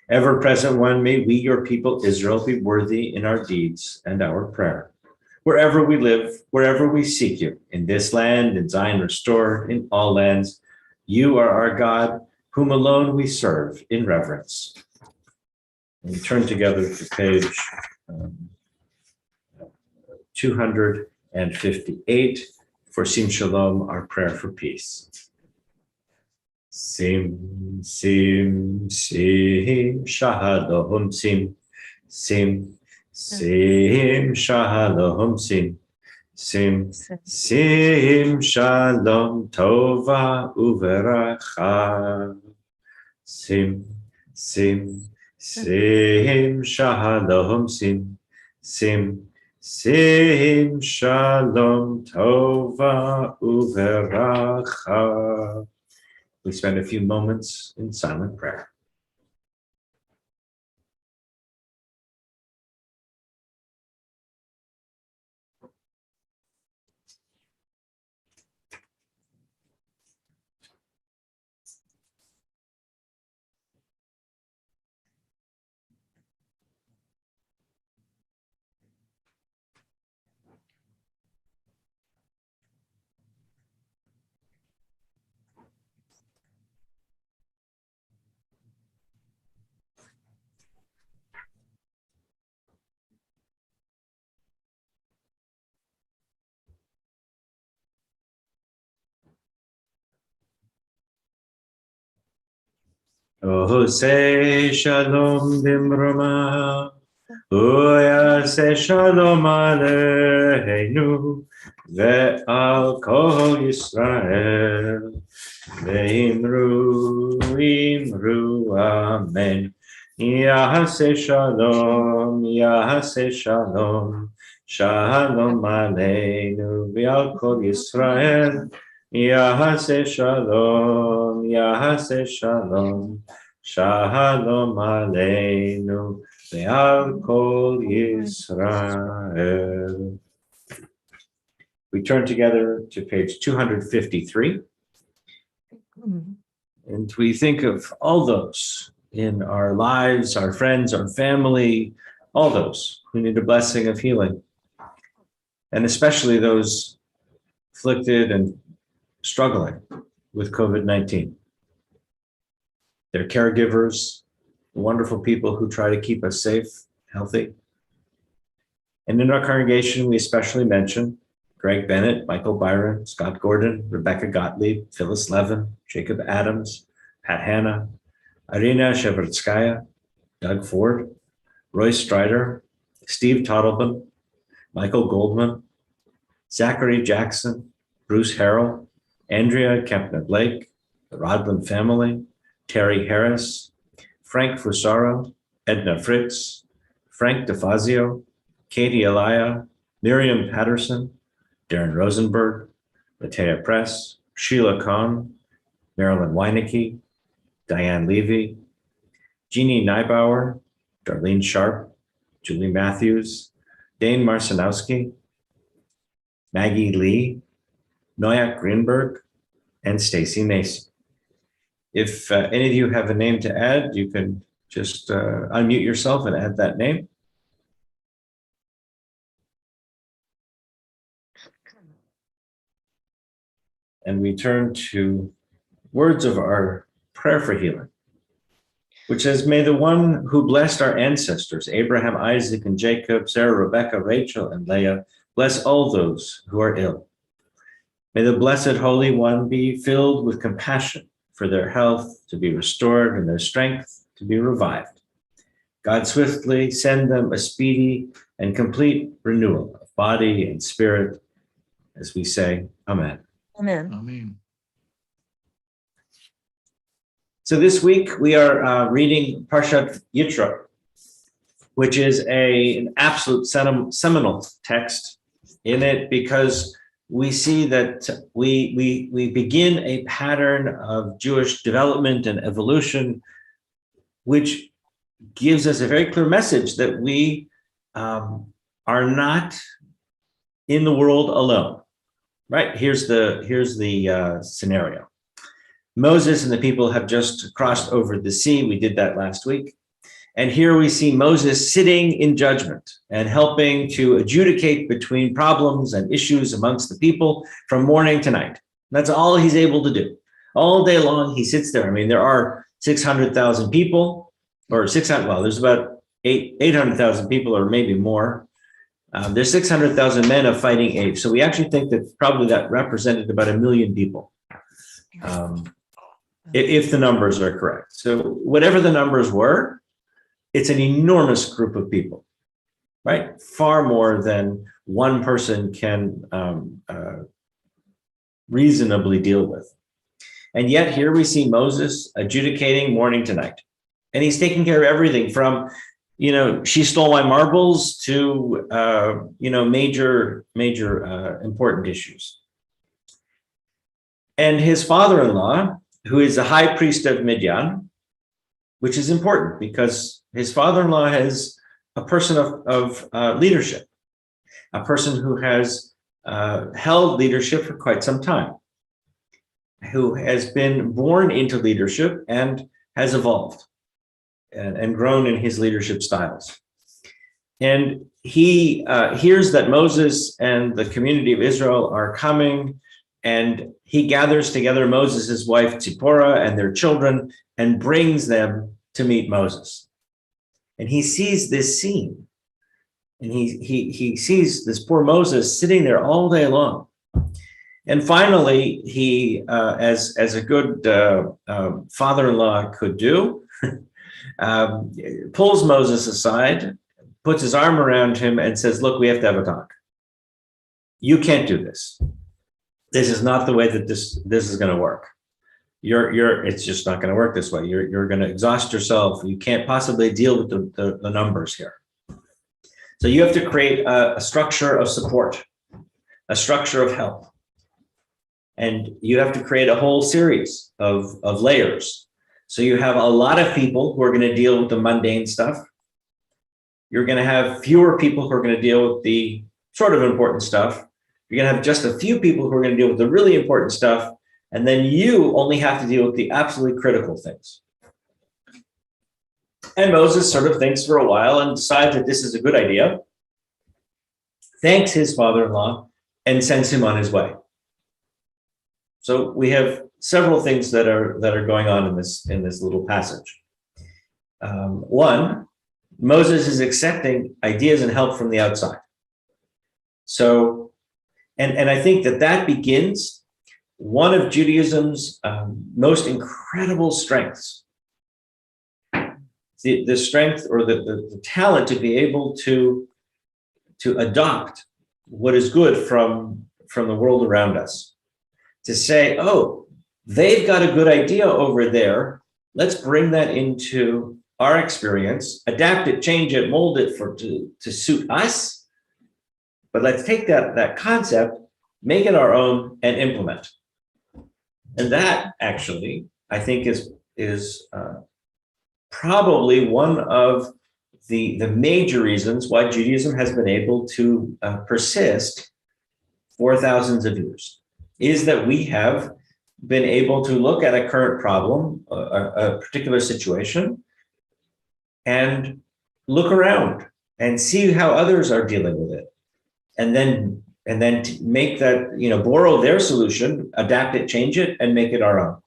Ever present one, may we, your people Israel, be worthy in our deeds and our prayer. Wherever we live, wherever we seek you, in this land, in Zion restored, in all lands, you are our God, whom alone we serve in reverence. And we turn together to page 258 for Sim Shalom, our prayer for peace. Sim, sim, sim, shalom, sim, sim, sim, shalom, sim, sim, sim, shalom, tova uveracha, sim, sim, sim, shalom, sim, sim, sim, shalom, tova uveracha. We spend a few moments in silent prayer. Oh, say shalom bimrama, Uyase shalom aleinu ve'al kol Yisrael. Ve'imru, imru, amen. Yahase shalom, Yahase shalom. Shalom aleinu ve'al kol Yisrael. Yahase shalom, Yahase shalom. Shalom aleinu ve'al kol Yisrael. We turn together to page 253. And we think of all those in our lives, our friends, our family, all those who need a blessing of healing. And especially those afflicted and struggling with COVID-19. Their caregivers, wonderful people who try to keep us safe, healthy. And in our congregation, we especially mention Greg Bennett, Michael Byron, Scott Gordon, Rebecca Gottlieb, Phyllis Levin, Jacob Adams, Pat Hanna, Irina Shevardskaya, Doug Ford, Roy Strider, Steve Toddleben, Michael Goldman, Zachary Jackson, Bruce Harrell, Andrea Kempner-Blake, the Rodland family, Terry Harris, Frank Fusaro, Edna Fritz, Frank DeFazio, Katie Elia, Miriam Patterson, Darren Rosenberg, Matea Press, Sheila Kahn, Marilyn Weinecke, Diane Levy, Jeannie Neibauer, Darlene Sharp, Julie Matthews, Dane Marcinowski, Maggie Lee, Noyak Greenberg, and Stacy Mason. If any of you have a name to add, you can just unmute yourself and add that name. And we turn to words of our prayer for healing, which says, may the one who blessed our ancestors, Abraham, Isaac, and Jacob, Sarah, Rebecca, Rachel, and Leah, bless all those who are ill. May the Blessed Holy One be filled with compassion for their health to be restored and their strength to be revived. God swiftly send them a speedy and complete renewal of body and spirit, as we say, Amen. Amen. Amen. So this week we are reading Parshat Yitro, which is an absolute seminal text in it, because we see that we begin a pattern of Jewish development and evolution, which gives us a very clear message that we are not in the world alone. Right? Here's the scenario. Moses and the people have just crossed over the sea. We did that last week. And here we see Moses sitting in judgment and helping to adjudicate between problems and issues amongst the people from morning to night. That's all he's able to do. All day long, he sits there. I mean, there are 600,000 people, or 600, well, there's about 800,000 people, or maybe more. There's 600,000 men of fighting age. So we actually think that probably that represented about 1 million people, if the numbers are correct. So whatever the numbers were, it's an enormous group of people, right? Far more than one person can reasonably deal with. And yet here we see Moses adjudicating morning to night. And he's taking care of everything from, she stole my marbles to, major important issues. And his father-in-law, who is the high priest of Midian, which is important because his father-in-law is a person of leadership, a person who has held leadership for quite some time, who has been born into leadership and has evolved and grown in his leadership styles. And he hears that Moses and the community of Israel are coming, and he gathers together Moses' wife Zipporah and their children and brings them to meet Moses. And he sees this scene, and he sees this poor Moses sitting there all day long. And finally, he, as a good father-in-law could do, pulls Moses aside, puts his arm around him and says, look, we have to have a talk. You can't do this. This is not the way that this is going to work. It's just not going to work this way. You're going to exhaust yourself. You can't possibly deal with the numbers here. So you have to create a structure of support, a structure of help. And you have to create a whole series of layers. So you have a lot of people who are going to deal with the mundane stuff. You're going to have fewer people who are going to deal with the sort of important stuff. You're going to have just a few people who are going to deal with the really important stuff. And then you only have to deal with the absolutely critical things. And Moses sort of thinks for a while and decides that this is a good idea, thanks his father-in-law, and sends him on his way. So we have several things that are going on in this little passage. One, Moses is accepting ideas and help from the outside. So, and I think that begins one of Judaism's most incredible strengths. The strength or the talent to be able to adopt what is good from the world around us. To say, oh, they've got a good idea over there. Let's bring that into our experience, adapt it, change it, mold it to suit us. But let's take that concept, make it our own, and implement. And that actually, I think, is probably one of the major reasons why Judaism has been able to persist for thousands of years, is that we have been able to look at a current problem, a particular situation, and look around and see how others are dealing with it. And then make that, borrow their solution, adapt it, change it, and make it our own.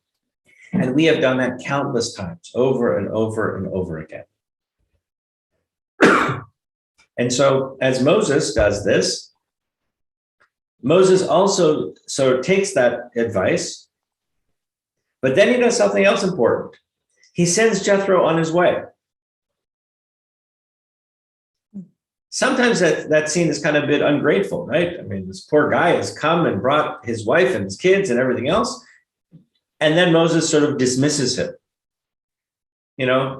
And we have done that countless times, over and over and over again. And so as Moses does this, Moses also sort of takes that advice, but then he does something else important. He sends Jethro on his way. Sometimes that scene is kind of a bit ungrateful, right? I mean, this poor guy has come and brought his wife and his kids and everything else, and then Moses sort of dismisses him,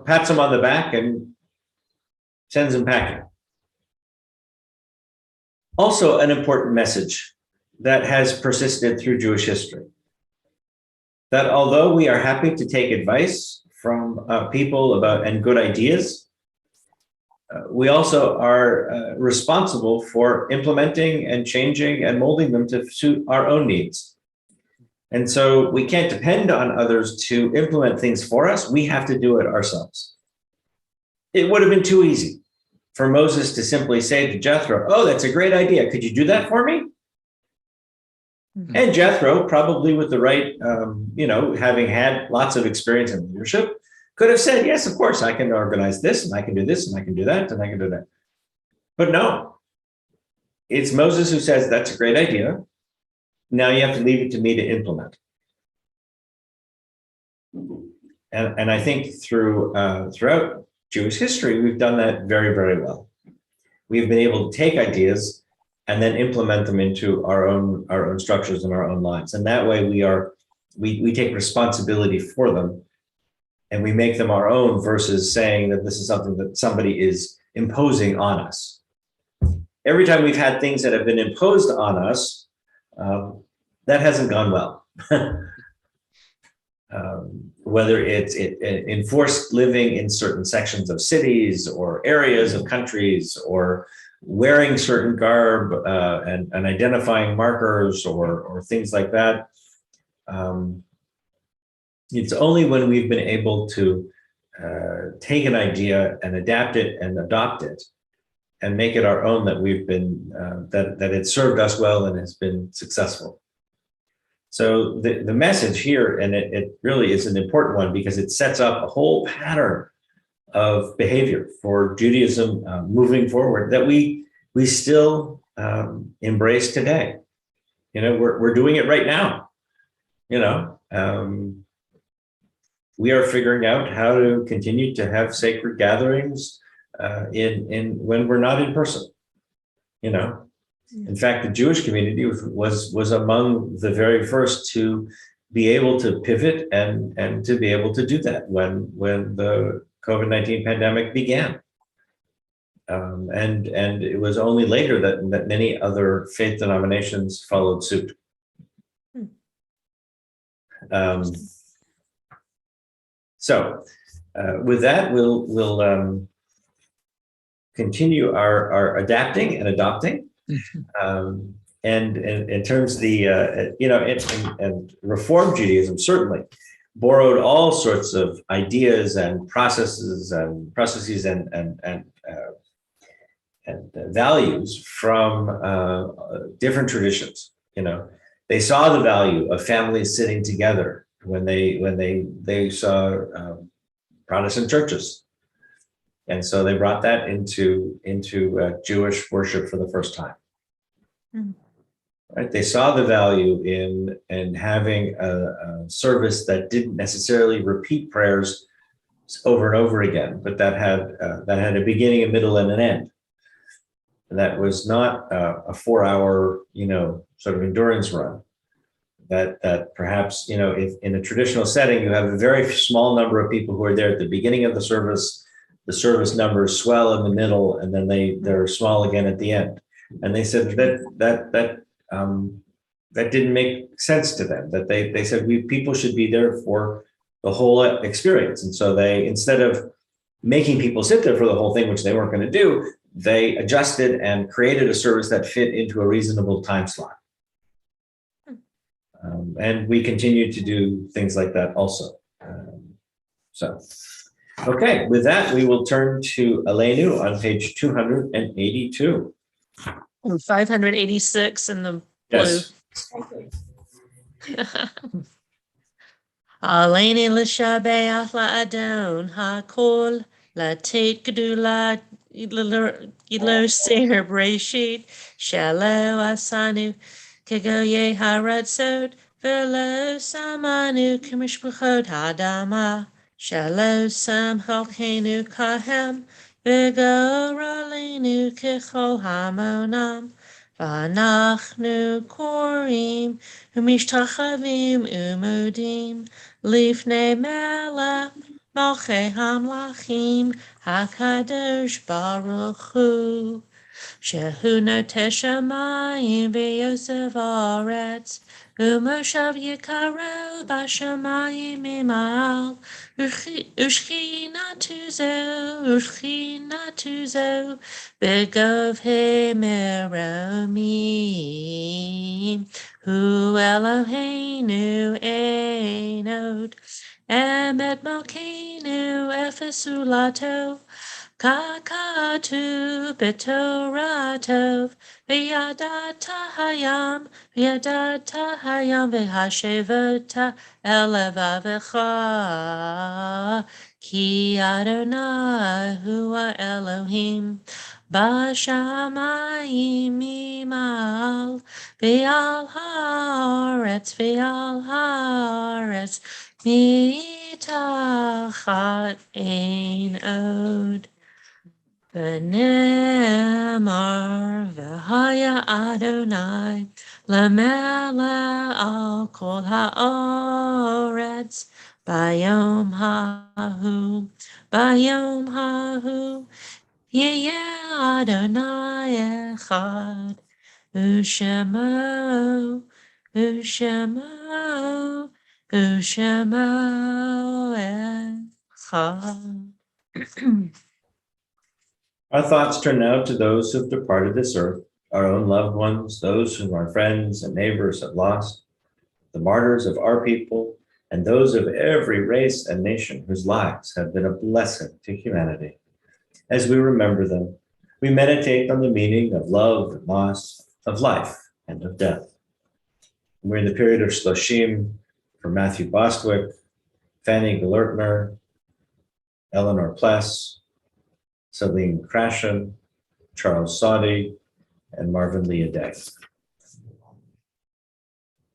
pats him on the back and sends him packing. Also an important message that has persisted through Jewish history, that although we are happy to take advice from people and good ideas, we also are responsible for implementing and changing and molding them to suit our own needs. And so we can't depend on others to implement things for us. We have to do it ourselves. It would have been too easy for Moses to simply say to Jethro, oh, that's a great idea. Could you do that for me? Mm-hmm. And Jethro, probably with the right, having had lots of experience in leadership, could have said, yes, of course, I can organize this, and I can do this, and I can do that, and I can do that. But no, it's Moses who says, that's a great idea. Now you have to leave it to me to implement. And I think throughout Jewish history, we've done that very, very well. We've been able to take ideas and then implement them into our own structures and our own lives. And that way we take responsibility for them and we make them our own versus saying that this is something that somebody is imposing on us. Every time we've had things that have been imposed on us, that hasn't gone well. Whether it's enforced living in certain sections of cities or areas of countries, or wearing certain garb and identifying markers or things like that. It's only when we've been able to take an idea and adapt it and adopt it and make it our own that we've been, that it's served us well and has been successful. So the message here, and it really is an important one because it sets up a whole pattern of behavior for Judaism moving forward that we still embrace today. We're doing it right now. We are figuring out how to continue to have sacred gatherings in when we're not in person. You know, in fact, the Jewish community was among the very first to be able to pivot and to be able to do that when the COVID-19 pandemic began. And it was only later that many other faith denominations followed suit. So with that, we'll continue our adapting and adopting. And in terms of the, and Reform Judaism certainly borrowed all sorts of ideas and processes and values from different traditions. You know, they saw the value of families sitting together when they saw Protestant churches, and so they brought that into Jewish worship for the first time. Right? They saw the value in having a service that didn't necessarily repeat prayers over and over again, but that had a beginning, a middle, and an end. And that was not a 4-hour, sort of endurance run. That perhaps, if in a traditional setting, you have a very small number of people who are there at the beginning of the service numbers swell in the middle, and then they're small again at the end. And they said that didn't make sense to them. That they said people should be there for the whole experience. And so they, instead of making people sit there for the whole thing, which they weren't going to do, they adjusted and created a service that fit into a reasonable time slot. And we continue to do things like that also. Okay, with that, we will turn to Aleinu on page 282. 586 in the blue. Yes. Aleinu l'shabeach la'adon ha'kol latet gedula ilo ser breshit shalo asanu kegoye haratzot velo samanu k'mishpuchot hadama shalo sam chalkenu kahem v'goralenu kechol hamonam v'anachnu korim u'mishtachavim u'modim lifnei melech malchei hamlachim hakadosh baruch hu shehu noteh shamayim v'yosef haaretz u'moshav yikaro b'shamayim imal u'shchinatu zo b'govhei meromim hu Eloheinu einod emet malkeinu efesu latov kakatu b'toratov v'yadata hayam v'hashevota elevavecha ki Adonai hua Elohim b'shamayim imal v'al haaretz mitachat ein od v'nemar v'haya Adonai l'melech al kol haaretz bayom hahu yeh Adonai echad u'shemo echad. Our thoughts turn now to those who have departed this earth, our own loved ones, those whom our friends and neighbors have lost, the martyrs of our people, and those of every race and nation whose lives have been a blessing to humanity. As we remember them, we meditate on the meaning of love and loss, of life and of death. We're in the period of Shloshim for Matthew Bostwick, Fanny Galertner, Eleanor Pless, Celine Krashen, Charles Soddy, and Marvin Leaday.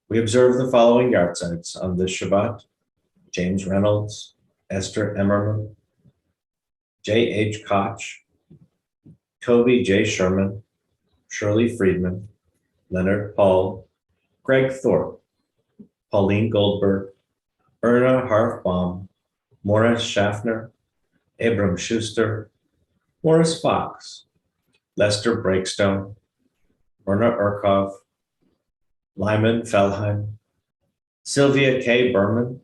We observe the following yahrzeits on this Shabbat: James Reynolds, Esther Emmerman, J.H. Koch, Toby J. Sherman, Shirley Friedman, Leonard Paul, Greg Thorpe, Pauline Goldberg, Erna Harfbaum, Morris Schaffner, Abram Schuster, Morris Fox, Lester Breakstone, Erna Urkov, Lyman Fellheim, Sylvia K. Berman,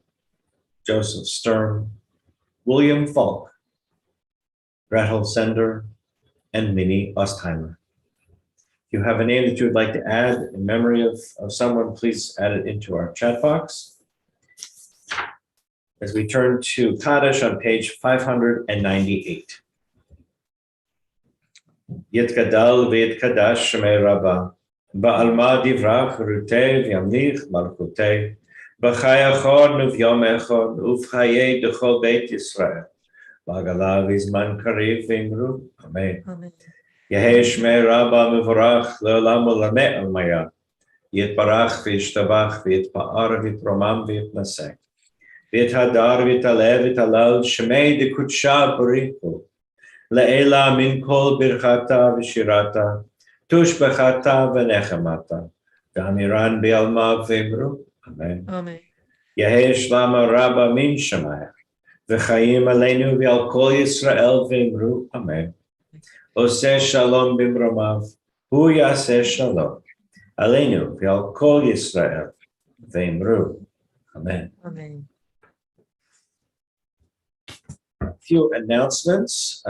Joseph Stern, William Falk, Gretel Sender, and Minnie Ostheimer. If you have a name that you would like to add in memory of someone, please add it into our chat box. As we turn to Kaddish on page 598. Yitgadal v'yitkadash shemei Rabbah, ba'alma divrach rutei v'yamlich malchutei, b'chai echad v'yom echad, ufchayei d'chol beit Yisrael, b'agala v'zman kariv v'imru. Amen. Amen. Yehei shmei Rabbah mevorach le'olam olameh almaya, yitbarach v'yishtabach v'yitpa'ar v'yitromam v'yitnaseh. V'it hadar v'italev v'talal shemei dekutsha barichu le'ela min kol birchata v'shirata tush bechata v'nechemata v'amiran bi'alma v'imru. Amen. Amen. Yehei shlama rabba min shemayach v'chayim aleinu v'al kol Yisrael v'imru. Amen. Oseh shalom b'mromav hu yaseh shalom aleinu v'al kol Yisrael v'imru. Amen. Amen. Few announcements.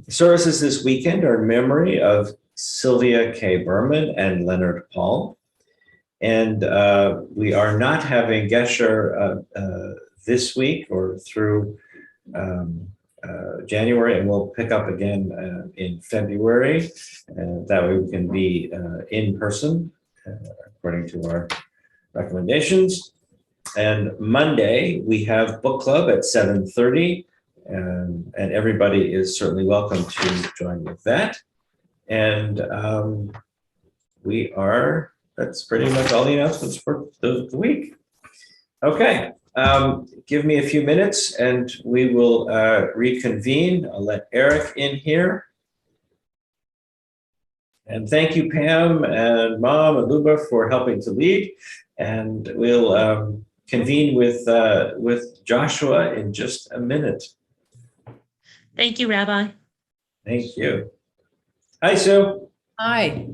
Services this weekend are in memory of Sylvia K. Berman and Leonard Paul. And we are not having Gesher this week or through January, and we'll pick up again in February. That way we can be in person according to our recommendations. And Monday, we have book club at 7:30. And everybody is certainly welcome to join with that. And that's pretty much all the announcements for the week. Okay, give me a few minutes and we will reconvene. I'll let Eric in here. And thank you, Pam and Mom and Luba for helping to lead. And we'll convene with Joshua in just a minute. Thank you, Rabbi. Thank you. Hi, Sue. Hi,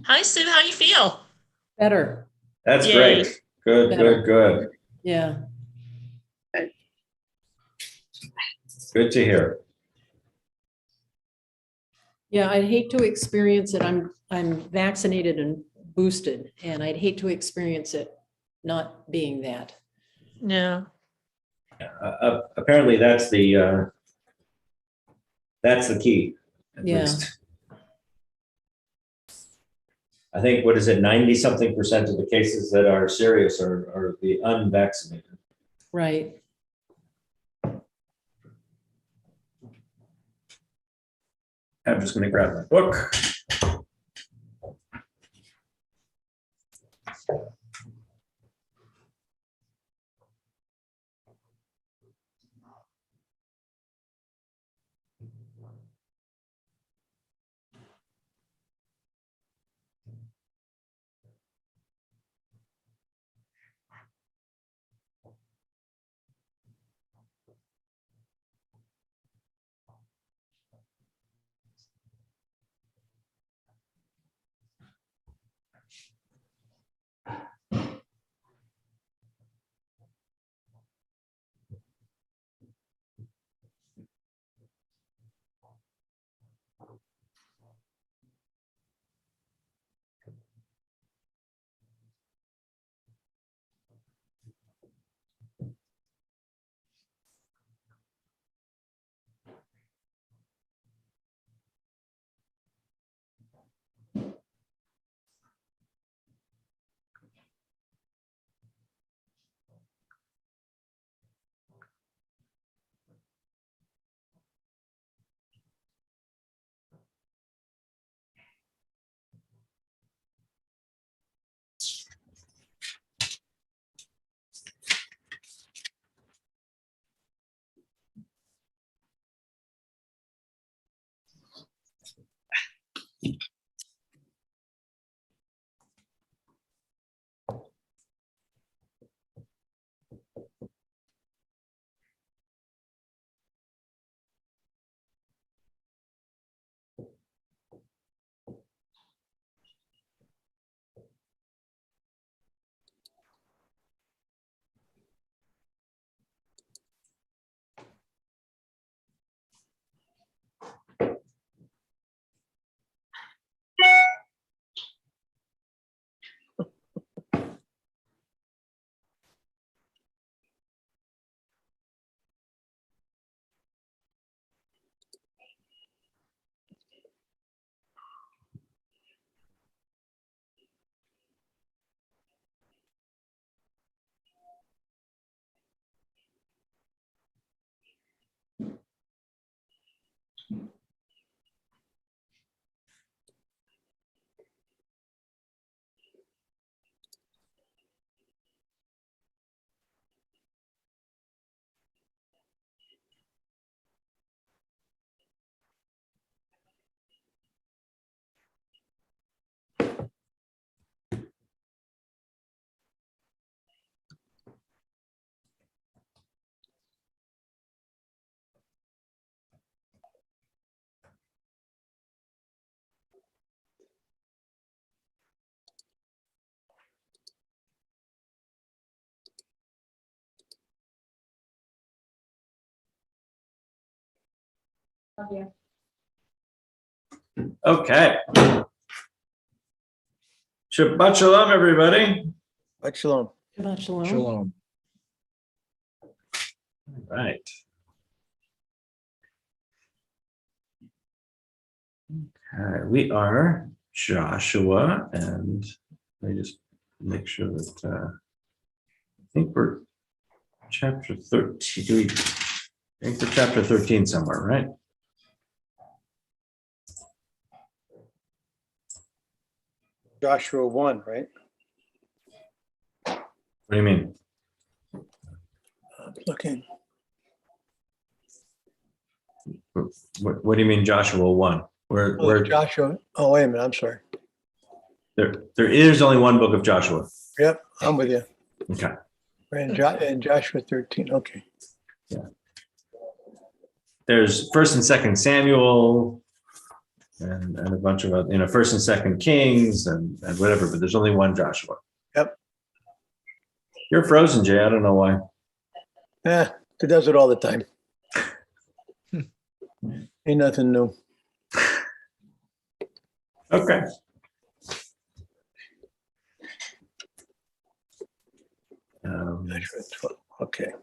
Hi, Sue. How you feel? better. That's Yay. great. Good, Better. good. Yeah. Good to hear. Yeah, I'd hate to experience it. I'm vaccinated and boosted, and I'd hate to experience it not being that. No. Apparently, that's the key. At Yeah. least. I think, what is it, 90-something% of the cases that are serious are the unvaccinated. Right. I'm just going to grab my book. Okay. Shabbat shalom, everybody. Shabbat shalom. Shabbat shalom. Shalom. All right. We are Joshua, and let me just make sure that I think we're chapter 13. I think we're chapter 13 somewhere, right? Joshua 1, right? What do you mean? I'm looking. What do you mean, Joshua 1? Where Joshua. Oh, wait a minute. I'm sorry. there is only one book of Joshua. Yep, I'm with you. Okay. We're in Joshua 13. Okay. There's First and Second Samuel, and a bunch of First and Second Kings and whatever, but there's only one Joshua. Yep. You're frozen, Jay. I don't know why. It does it all the time. Ain't nothing new. Okay. Joshua 12. Okay.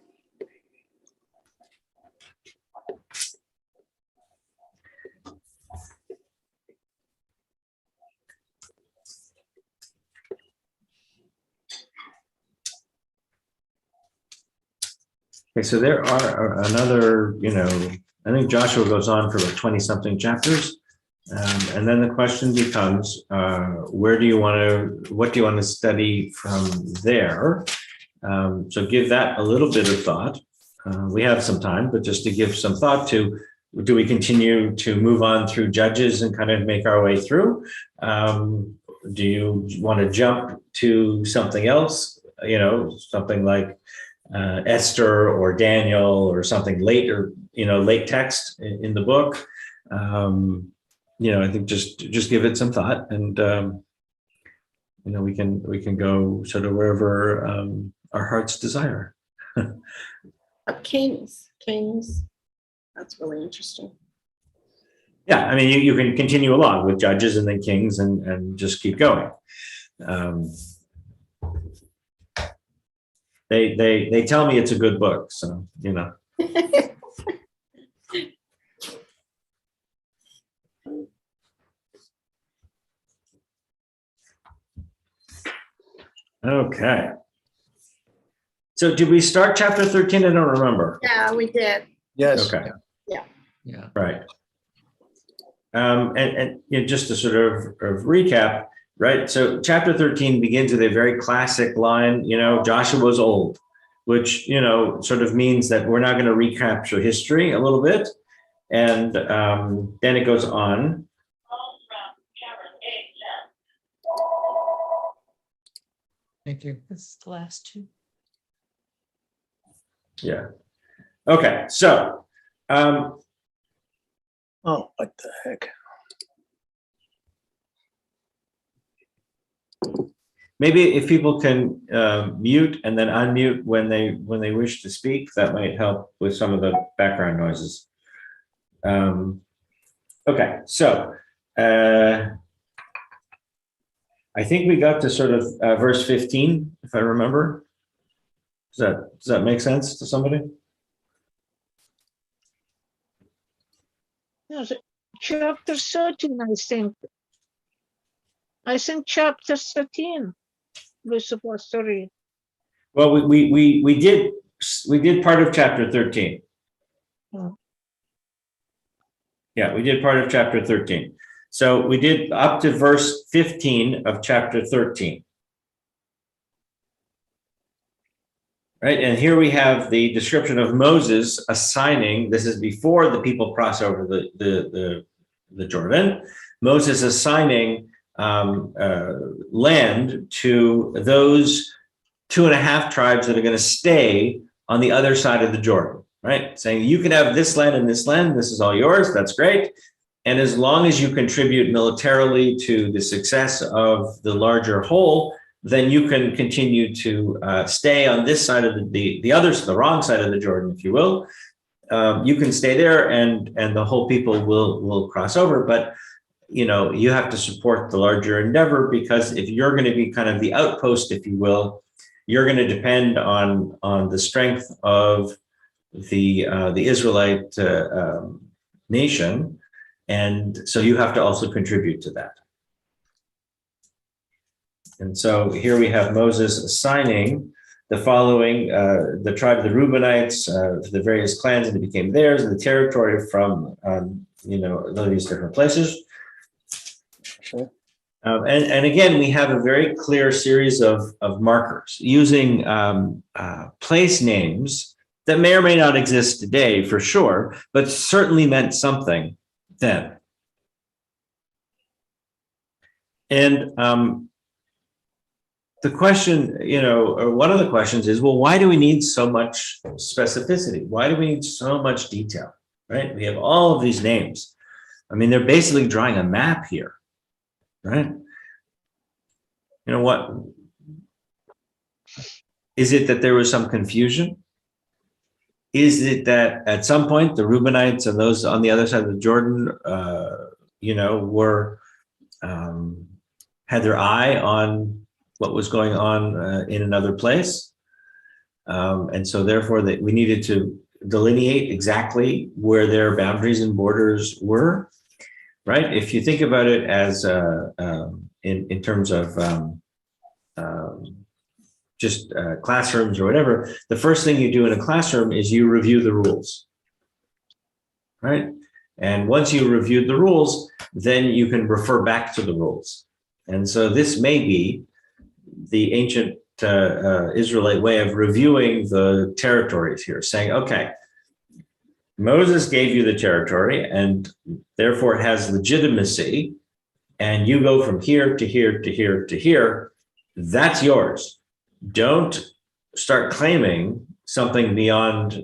Okay, so there are another, I think Joshua goes on for like 20 something chapters. And then the question becomes, what do you want to study from there? So give that a little bit of thought. We have some time, but just to give some thought to, do we continue to move on through Judges and kind of make our way through? Do you want to jump to something else, something like Esther or Daniel or something later, late text in the book? I think just give it some thought, and we can go sort of wherever our hearts desire. Kings. That's really interesting. Yeah, I mean, you can continue along with Judges and then Kings and just keep going. They tell me it's a good book, so Okay. So did we start chapter 13? I don't remember. Yeah, we did. Yes. Okay. Yeah. Right. And just to sort of recap, right? So chapter 13 begins with a very classic line, Joshua's old, which, sort of means that we're not going to recapture history a little bit. And then it goes on. Thank you. This is the last two. Yeah. Okay. So, Oh, what the heck? maybe if people can mute and then unmute when they wish to speak, that might help with some of the background noises. Okay. So, I think we got to sort of verse 15, if I remember. Does that make sense to somebody? Yes, chapter 13, I think. I think chapter 13 we're supposed to read. Well, we did part of chapter 13. Oh. Yeah, we did part of chapter 13. So we did up to verse 15 of chapter 13. Right, and here we have the description of Moses assigning, this is before the people cross over the Jordan, Moses assigning land to those 2.5 tribes that are going to stay on the other side of the Jordan, right? Saying you can have this land and this land, this is all yours, that's great. And as long as you contribute militarily to the success of the larger whole, then you can continue to stay on this side of the wrong side of the Jordan, if you will. You can stay there, and the whole people will cross over. But you have to support the larger endeavor, because if you're going to be kind of the outpost, if you will, you're going to depend on the strength of the Israelite nation, and so you have to also contribute to that. And so here we have Moses assigning the following, the tribe of the Reubenites, the various clans, and it became theirs, and the territory from, these different places. Sure. And again, we have a very clear series of markers using place names that may or may not exist today for sure, but certainly meant something then. And the question, or one of the questions is, well, why do we need so much specificity? Why do we need so much detail, right? We have all of these names. I mean, they're basically drawing a map here, right? What? Is it that there was some confusion? Is it that at some point the Reubenites and those on the other side of the Jordan, had their eye on what was going on in another place, and so therefore we needed to delineate exactly where their boundaries and borders were, right? If you think about it as in terms of just classrooms or whatever, the first thing you do in a classroom is you review the rules, right? And once you reviewed the rules, then you can refer back to the rules. And so this may be the ancient Israelite way of reviewing the territories here, saying, okay, Moses gave you the territory and therefore it has legitimacy, and you go from here to here to here to here, that's yours. Don't start claiming something beyond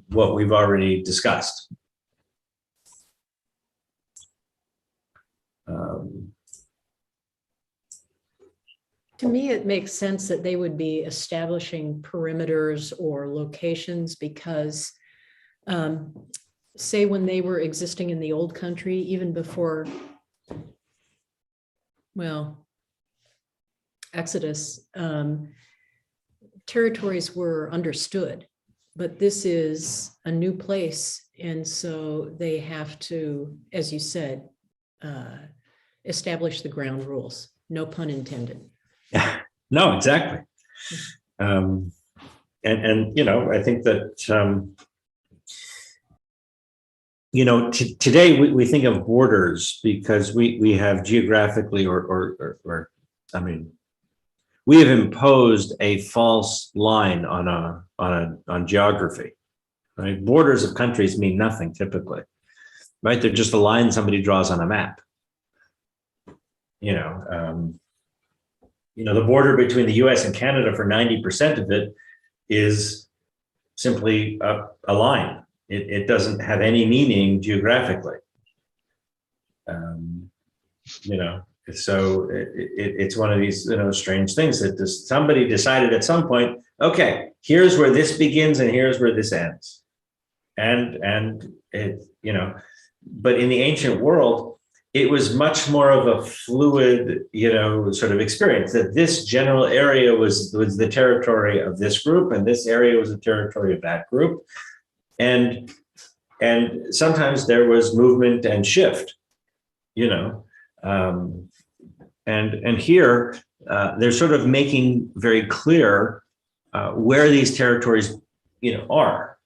what we've already discussed. To me, it makes sense that they would be establishing perimeters or locations because, say, when they were existing in the old country, even before, Exodus, territories were understood, but this is a new place. And so they have to, as you said, establish the ground rules. No pun intended. No, exactly. And I think that, today we think of borders because we have geographically or we have imposed a false line on geography, right? Borders of countries mean nothing typically, right? They're just a line somebody draws on a map. The border between the US and Canada, for 90% of it, is simply a line. It doesn't have any meaning geographically. So it's one of these strange things that somebody decided at some point, okay, here's where this begins and here's where this ends. And it, but in the ancient world, it was much more of a fluid, sort of experience, that this general area was the territory of this group, and this area was the territory of that group. And sometimes there was movement and shift, and here they're sort of making very clear where these territories, are.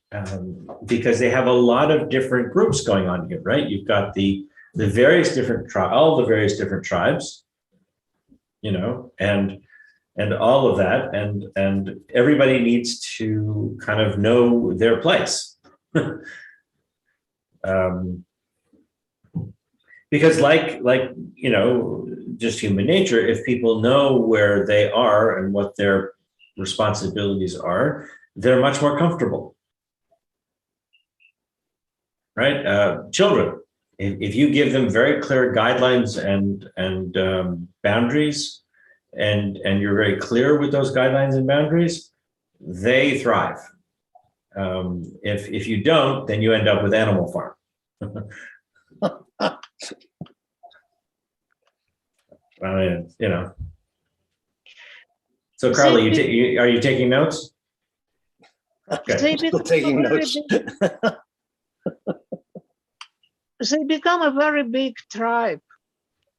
because they have a lot of different groups going on here, right? You've got the various different all the various different tribes, you know, and all of that, and everybody needs to kind of know their place. Because like you know, just human nature, if people know where they are and what their responsibilities are, they're much more comfortable, right? Children, if you give them very clear guidelines and boundaries, and you're very clear with those guidelines and boundaries, they thrive. If you don't, then you end up with Animal Farm. I mean, you know. So, Carly, are you taking notes? Okay. Still taking notes. They become a very big tribe,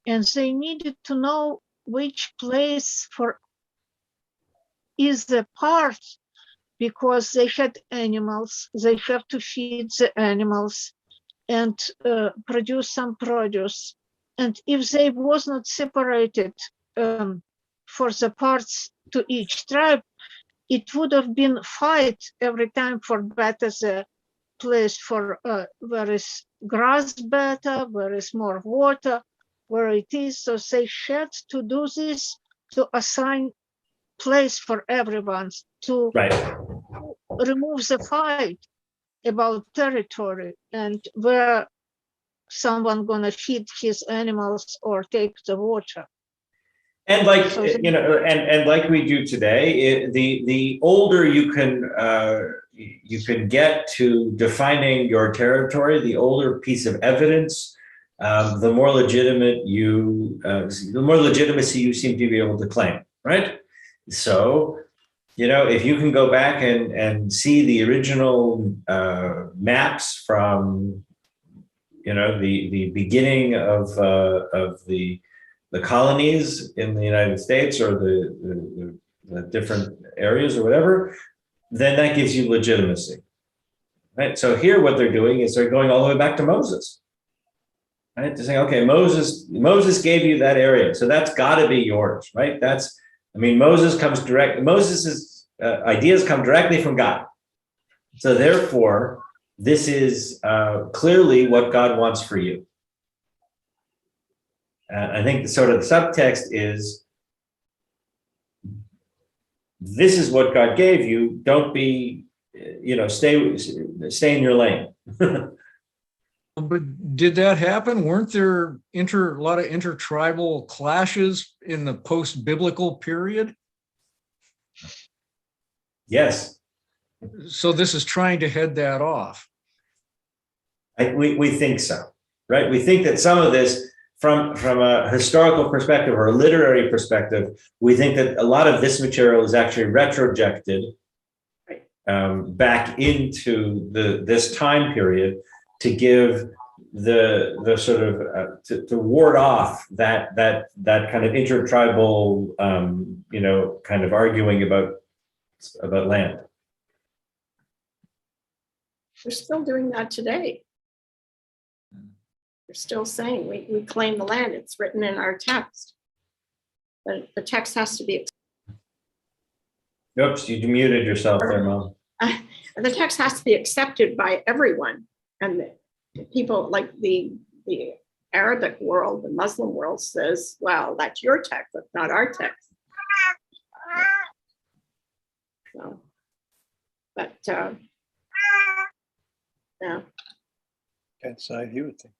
and they needed to know which place for is the part, because they had animals. They have to feed the animals and produce some produce. And if they was not separated for the parts to each tribe, it would have been fight every time for better the place for where is grass better, where is more water, where it is. So they had to do this to assign place for everyone to remove the fight about territory and where someone gonna feed his animals or take the water. And like, so, you know, and like we do today, the older you can get to defining your territory, the older piece of evidence, the more legitimate the more legitimacy you seem to be able to claim, right? So, you know, if you can go back and see the original maps from, you know, the beginning of the colonies in the United States, or the different areas or whatever, then that gives you legitimacy, right? So here what they're doing is they're going all the way back to Moses, right? They're saying, okay, Moses gave you that area, so that's got to be yours, right? Moses's ideas come directly from God. So therefore, this is clearly what God wants for you. I think the sort of subtext is, this is what God gave you. Don't be, you know, stay in your lane. But did that happen? Weren't there a lot of intertribal clashes in the post-biblical period? Yes. So this is trying to head that off. We think so, right? We think that some of this, from a historical perspective or a literary perspective, we think that a lot of this material is actually retrojected back into this time period to give the sort of to ward off that kind of intertribal you know, kind of arguing about land. We're still doing that today. We're still saying we claim the land. It's written in our text. But the text has to be. Oops, you muted yourself there, Mom. The text has to be accepted by everyone. And the people like the Arabic world, the Muslim world says, well, that's your text, that's not our text. So, but yeah. Cat's eye view, would think.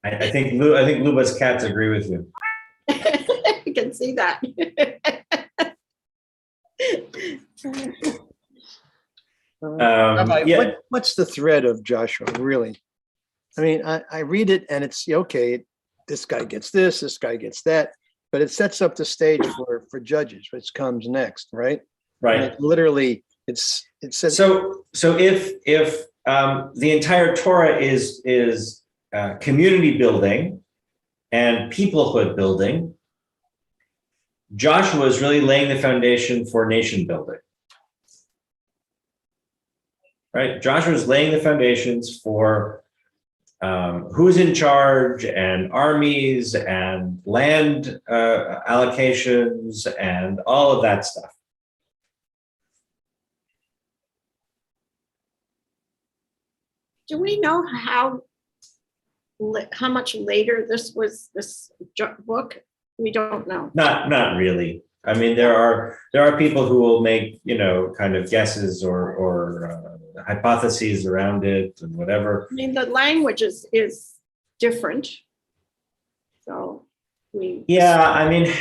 I think Luba's cats agree with you. You can see that. Rabbi, yeah. what's the thread of Joshua, really? I mean, I read it and it's okay, this guy gets this guy gets that, but it sets up the stage for Judges, which comes next, right? Right. And it literally, it says. So if the entire Torah is community building and peoplehood building, Joshua is really laying the foundation for nation building. right? Joshua's laying the foundations for who's in charge and armies and land allocations and all of that stuff. Do we know how much later this book? We don't know. Not really. I mean, there are people who will make, you know, kind of guesses or hypotheses around it and whatever. I mean, the language is different. So yeah, I mean,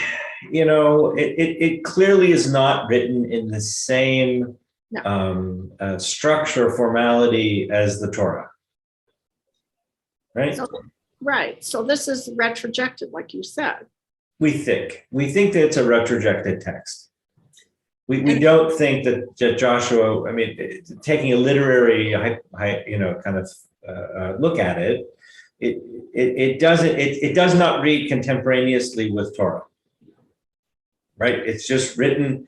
you know, it clearly is not written in the same structure, formality as the Torah. Right? Right. So this is retrojected, like you said. We think that it's a retrojected text. We don't think that Joshua, I mean, taking a literary, you know, kind of look at it, it does not read contemporaneously with Torah, right? It's just written.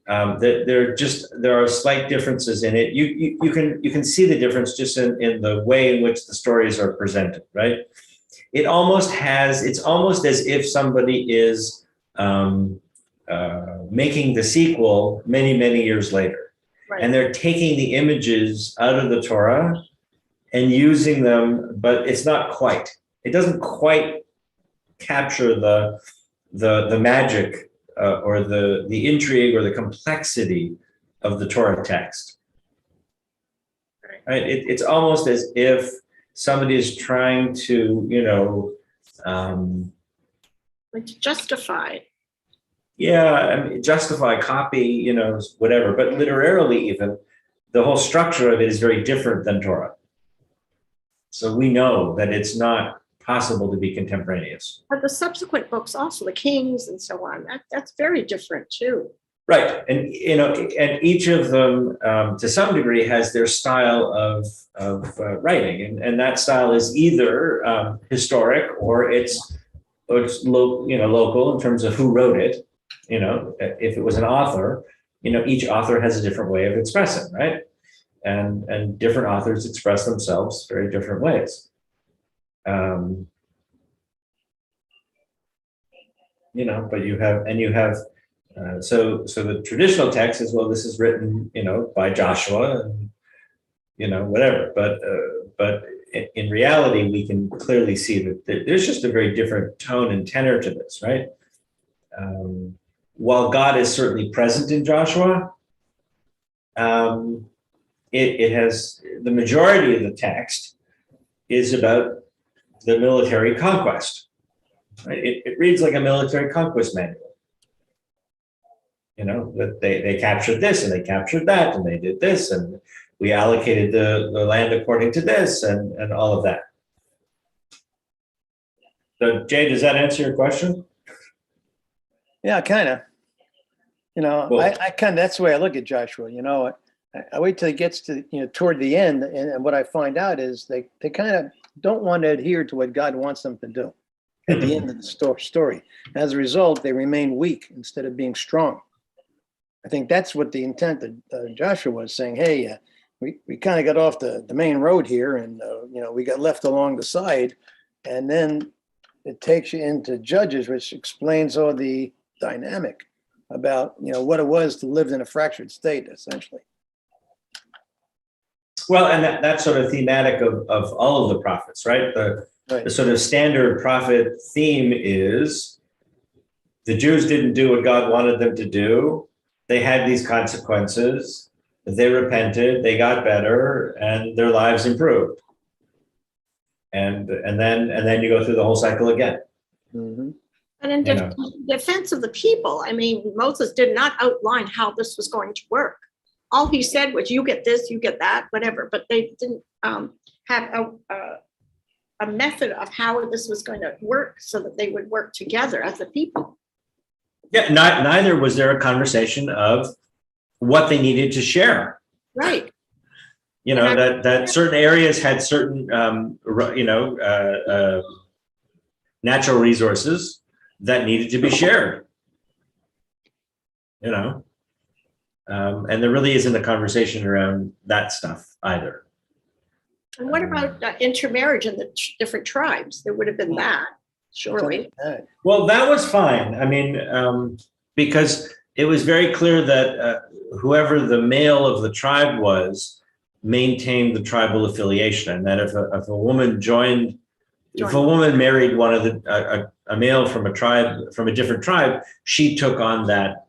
There are slight differences in it. You can see the difference just in the way in which the stories are presented, right? It's almost as if somebody is making the sequel many years later, Right. and they're taking the images out of the Torah and using them, but it's not quite. It doesn't quite capture the magic or the intrigue or the complexity of the Torah text. Right? It's almost as if somebody is trying to, you know, like to justify. Yeah, I mean, justify, copy, you know, whatever. But literarily, even the whole structure of it is very different than Torah. So we know that it's not possible to be contemporaneous. But the subsequent books, also the Kings and so on, that's very different too. Right, and you know, and each of them, to some degree, has their style of writing, and that style is either historic or it's local in terms of who wrote it. You know, if it was an author, you know, each author has a different way of expressing, right? And different authors express themselves very different ways. You know, but you have so the traditional text is, well, this is written, you know, by Joshua and, you know, whatever. But in reality, we can clearly see that there's just a very different tone and tenor to this, right? While God is certainly present in Joshua, it has the majority of the text is about the military conquest. Right? It reads like a military conquest manual. You know, that they captured this and they captured that and they did this and we allocated the land according to this and all of that. So Jay, does that answer your question? Yeah, kind of. You know, Cool. I kind of, that's the way I look at Joshua. You know, I wait till it gets to, you know, toward the end, and what I find out is they kind of don't want to adhere to what God wants them to do at the end of the story. As a result, they remain weak instead of being strong. I think that's what the intent of Joshua was saying. Hey, we kind of got off the main road here, and you know, we got left along the side, and then it takes you into Judges, which explains all the dynamic about, you know, what it was to live in a fractured state, essentially. Well, and that's sort of thematic of all of the prophets, right? Right. The sort of standard prophet theme is the Jews didn't do what God wanted them to do. They had these consequences. They repented, they got better, and their lives improved. And then you go through the whole cycle again. Mm-hmm. And in defense of the people, I mean, Moses did not outline how this was going to work. All he said was, you get this, you get that, whatever. But they didn't have a method of how this was going to work so that they would work together as a people. Yeah, neither was there a conversation of what they needed to share. Right. You know, that certain areas had certain, natural resources that needed to be shared. You know, And there really isn't a conversation around that stuff either. And what about intermarriage in the different tribes? There would have been that, surely. Well, that was fine. I mean, because it was very clear that whoever the male of the tribe was maintained the tribal affiliation, and that if a woman joined, if a woman married one of a male from a tribe, from a different tribe, she took on that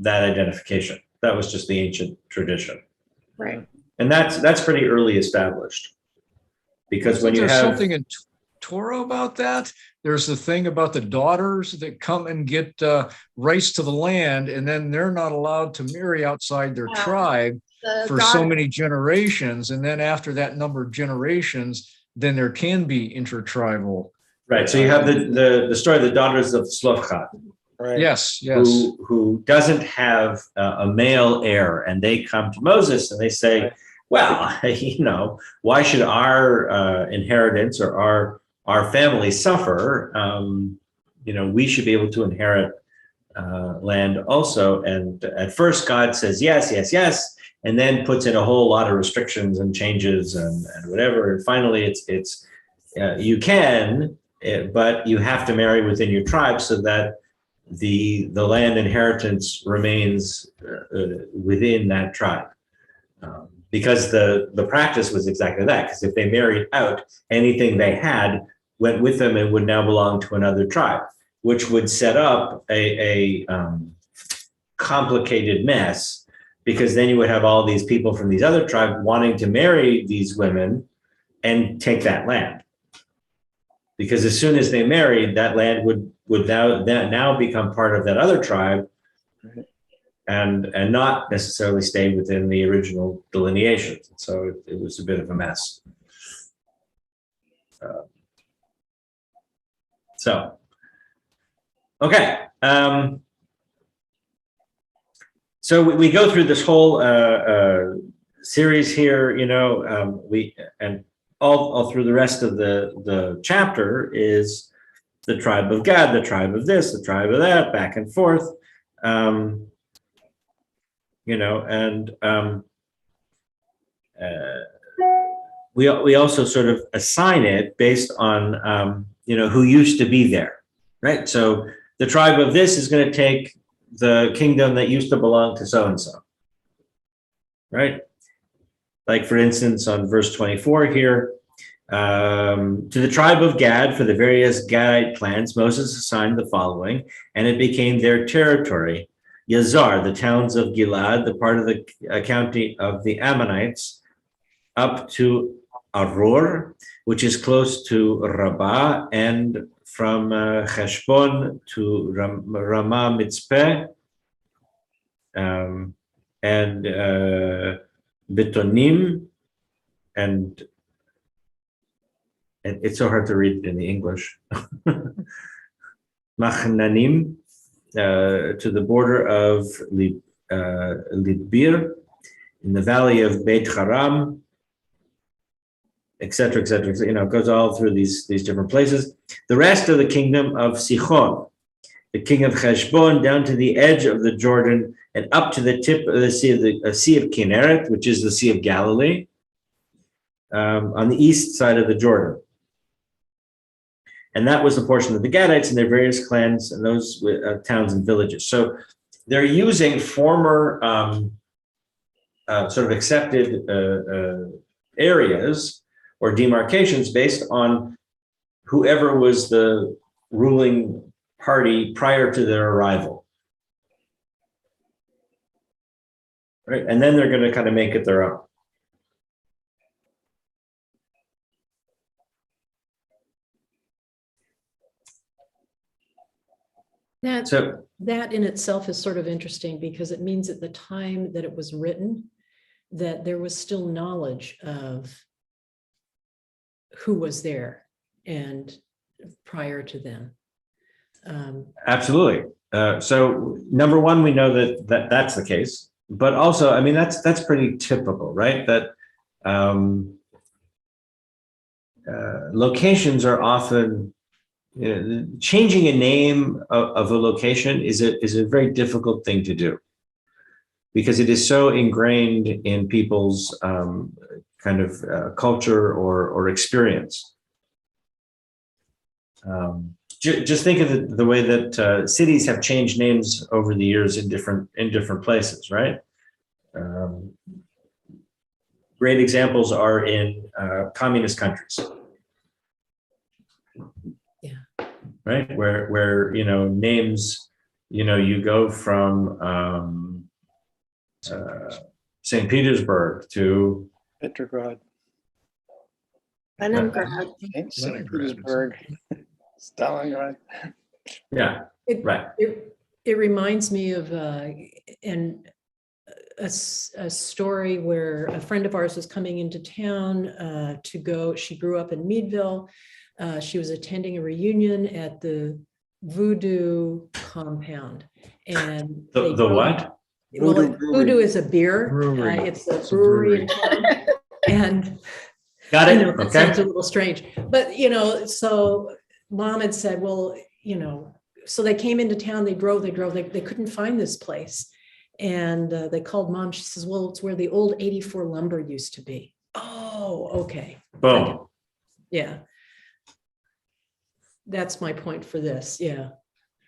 that identification. That was just the ancient tradition, Right. and that's pretty early established. Because when you there's have something in Torah about that, there's the thing about the daughters that come and get rights to the land, and then they're not allowed to marry outside their tribe for so many generations, and then after that number of generations, then there can be intertribal. right. So you have the story of the Daughters of Slavka. Right. Yes. Who doesn't have a male heir, and they come to Moses and they say, Right. well, you know, why should our inheritance or our family suffer? You know, we should be able to inherit land also. And at first God says, yes, yes, yes, and then puts in a whole lot of restrictions and changes and whatever. And finally it's you can, but you have to marry within your tribe so that the land inheritance remains within that tribe. Because the practice was exactly that. Because if they married out, anything they had went with them and would now belong to another tribe, which would set up a complicated mess. Because then you would have all these people from these other tribes wanting to marry these women and take that land. Because as soon as they married, that land would now become part of that other tribe, and not necessarily stay within the original delineations. So it was a bit of a mess. So, okay. So we go through this whole series here, you know, and all through the rest of the chapter is the tribe of Gad, the tribe of this, the tribe of that, back and forth. You know, and we also sort of assign it based on you know, who used to be there, right? So the tribe of this is going to take the kingdom that used to belong to so and so, right? Like for instance, on verse 24 here, to the tribe of Gad, for the various Gadite clans, Moses assigned the following, and it became their territory: Yazar, the towns of Gilad, the part of the county of the Ammonites, up to Aror, which is close to Rabbah, and from Heshbon to Ramah Mitzpeh, and Betonim, and it's so hard to read in the English, Machnanim, to the border of Lidbir, in the valley of Beit Haram, etc., etc. You know, it goes all through these different places. The rest of the kingdom of Sichon, the king of Heshbon, down to the edge of the Jordan and up to the tip of the Sea of Kinneret, which is the Sea of Galilee, on the east side of the Jordan. And that was the portion of the Gadites and their various clans and those towns and villages. So they're using former sort of accepted areas or demarcations based on whoever was the ruling party prior to their arrival. Right? And then they're going to kind of make it their own. That in itself is sort of interesting because it means at the time that it was written, that there was still knowledge of who was there and prior to them. Absolutely. So number one, we know that that's the case, but also, I mean, that's pretty typical, right? That locations are often, changing a name of a location is a very difficult thing to do. because it is so ingrained in people's kind of culture or experience. Just think of the way that cities have changed names over the years in different places, right? Great examples are in communist countries. Yeah. Right, where names, you go from St. Petersburg to Petrograd, Leningrad. St. Leningrad. Petersburg, Stalingrad. yeah, It, right. it reminds me of a story where a friend of ours was coming into town to go. She grew up in Meadville. She was attending a reunion at the Voodoo compound, and The what? Well, Voodoo Brewery. Voodoo is a beer. Brewery. It's a It's a brewery in brewery. town, and Got I it. know that Okay. sounds a little strange, but so mom had said, well, so they came into town, they drove, they couldn't find this place. And they called mom. She says, well, it's where the old 84 lumber used to be. Oh, okay. Boom. Yeah. That's my point for this. Yeah.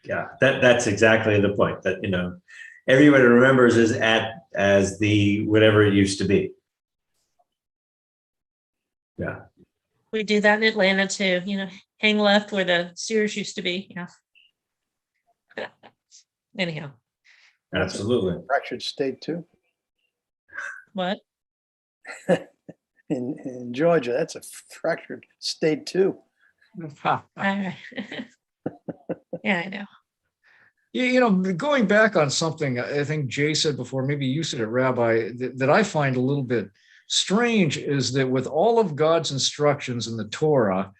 Yeah, that's exactly the point, that everybody remembers as the whatever it used to be. Yeah. We do that in Atlanta too, hang left where the Sears used to be. Yeah. Anyhow, Absolutely. Fractured state too. what? In Georgia, that's a fractured state too. All right. Yeah, I know. Going back on something I think Jay said before, maybe you said it, Rabbi, that I find a little bit strange is that with all of God's instructions in the Torah,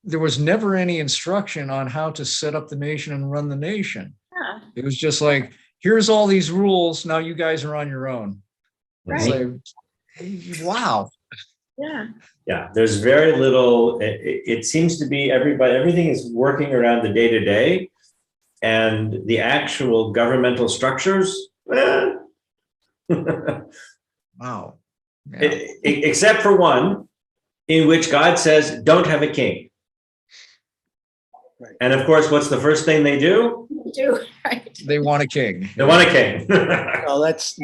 there was never any instruction on how to set up the nation and run the nation. Yeah. It was just like, here's all these rules. Now you guys are on your own. It's Right. like, wow. Yeah. Yeah, there's very little. It seems to be everything is working around the day-to-day, and the actual governmental structures, Wow. Yeah. except for one, in which God says, don't have a king. Right. And of course, what's the first thing they do? You do, right? They want a king. They want a king. Well, that's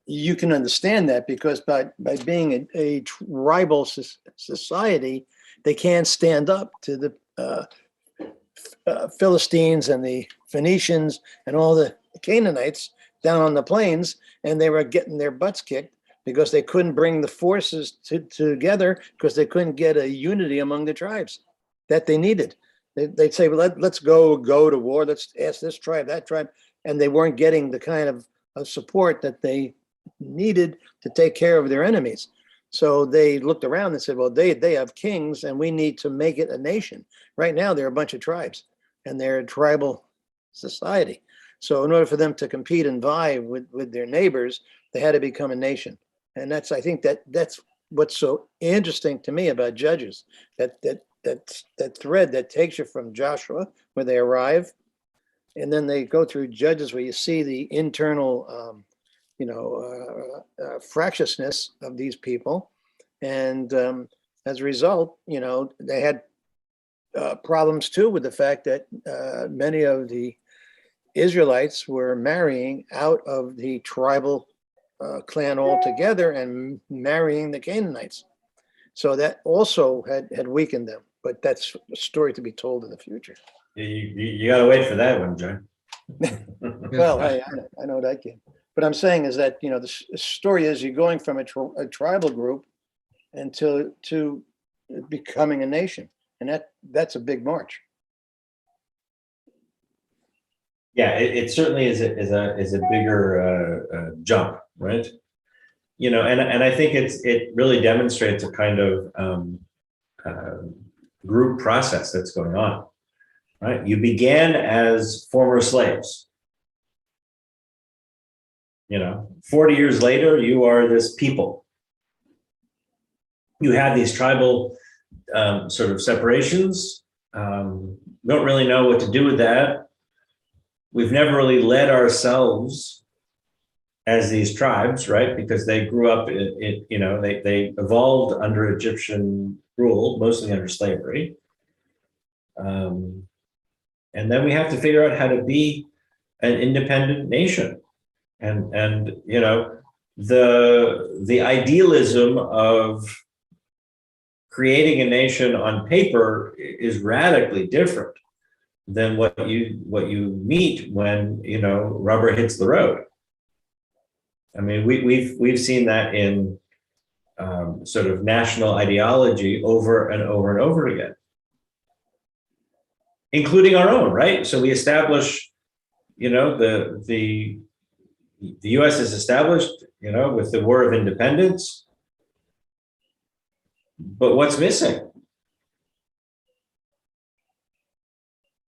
you can understand that because by being a tribal society, they can't stand up to the Philistines and the Phoenicians and all the Canaanites down on the plains, and they were getting their butts kicked because they couldn't bring the forces together because they couldn't get a unity among the tribes that they needed. They'd say, well, let's go to war. Let's ask this tribe, that tribe. And they weren't getting the kind of support that they needed to take care of their enemies. So they looked around and said, well, they have kings and we need to make it a nation. Right now, they're a bunch of tribes and they're a tribal society. So in order for them to compete and vie with their neighbors, they had to become a nation. And I think that's what's so interesting to me about Judges, that thread that takes you from Joshua, where they arrive, and then they go through Judges, where you see the internal, fractiousness of these people, and as a result, they had problems too with the fact that many of the Israelites were marrying out of the tribal clan altogether and marrying the Canaanites. So that also had weakened them. But that's a story to be told in the future. You got to wait for that one, John. Well, I know that kid. But I'm saying is that, the story is you're going from a tribal group to becoming a nation. And that's a big march. Yeah, it certainly is a bigger jump, right? And I think it really demonstrates a kind of group process that's going on, right? You began as former slaves. 40 years later, you are this people. You have these tribal sort of separations. Don't really know what to do with that. We've never really led ourselves as these tribes, right? Because they grew up they evolved under Egyptian rule, mostly under slavery. And then we have to figure out how to be an independent nation. And the idealism of creating a nation on paper is radically different than what you meet when rubber hits the road. I mean, we've seen that in sort of national ideology over and over and over again, including our own, right? So we establish, the U.S. is established, with the War of Independence. But what's missing?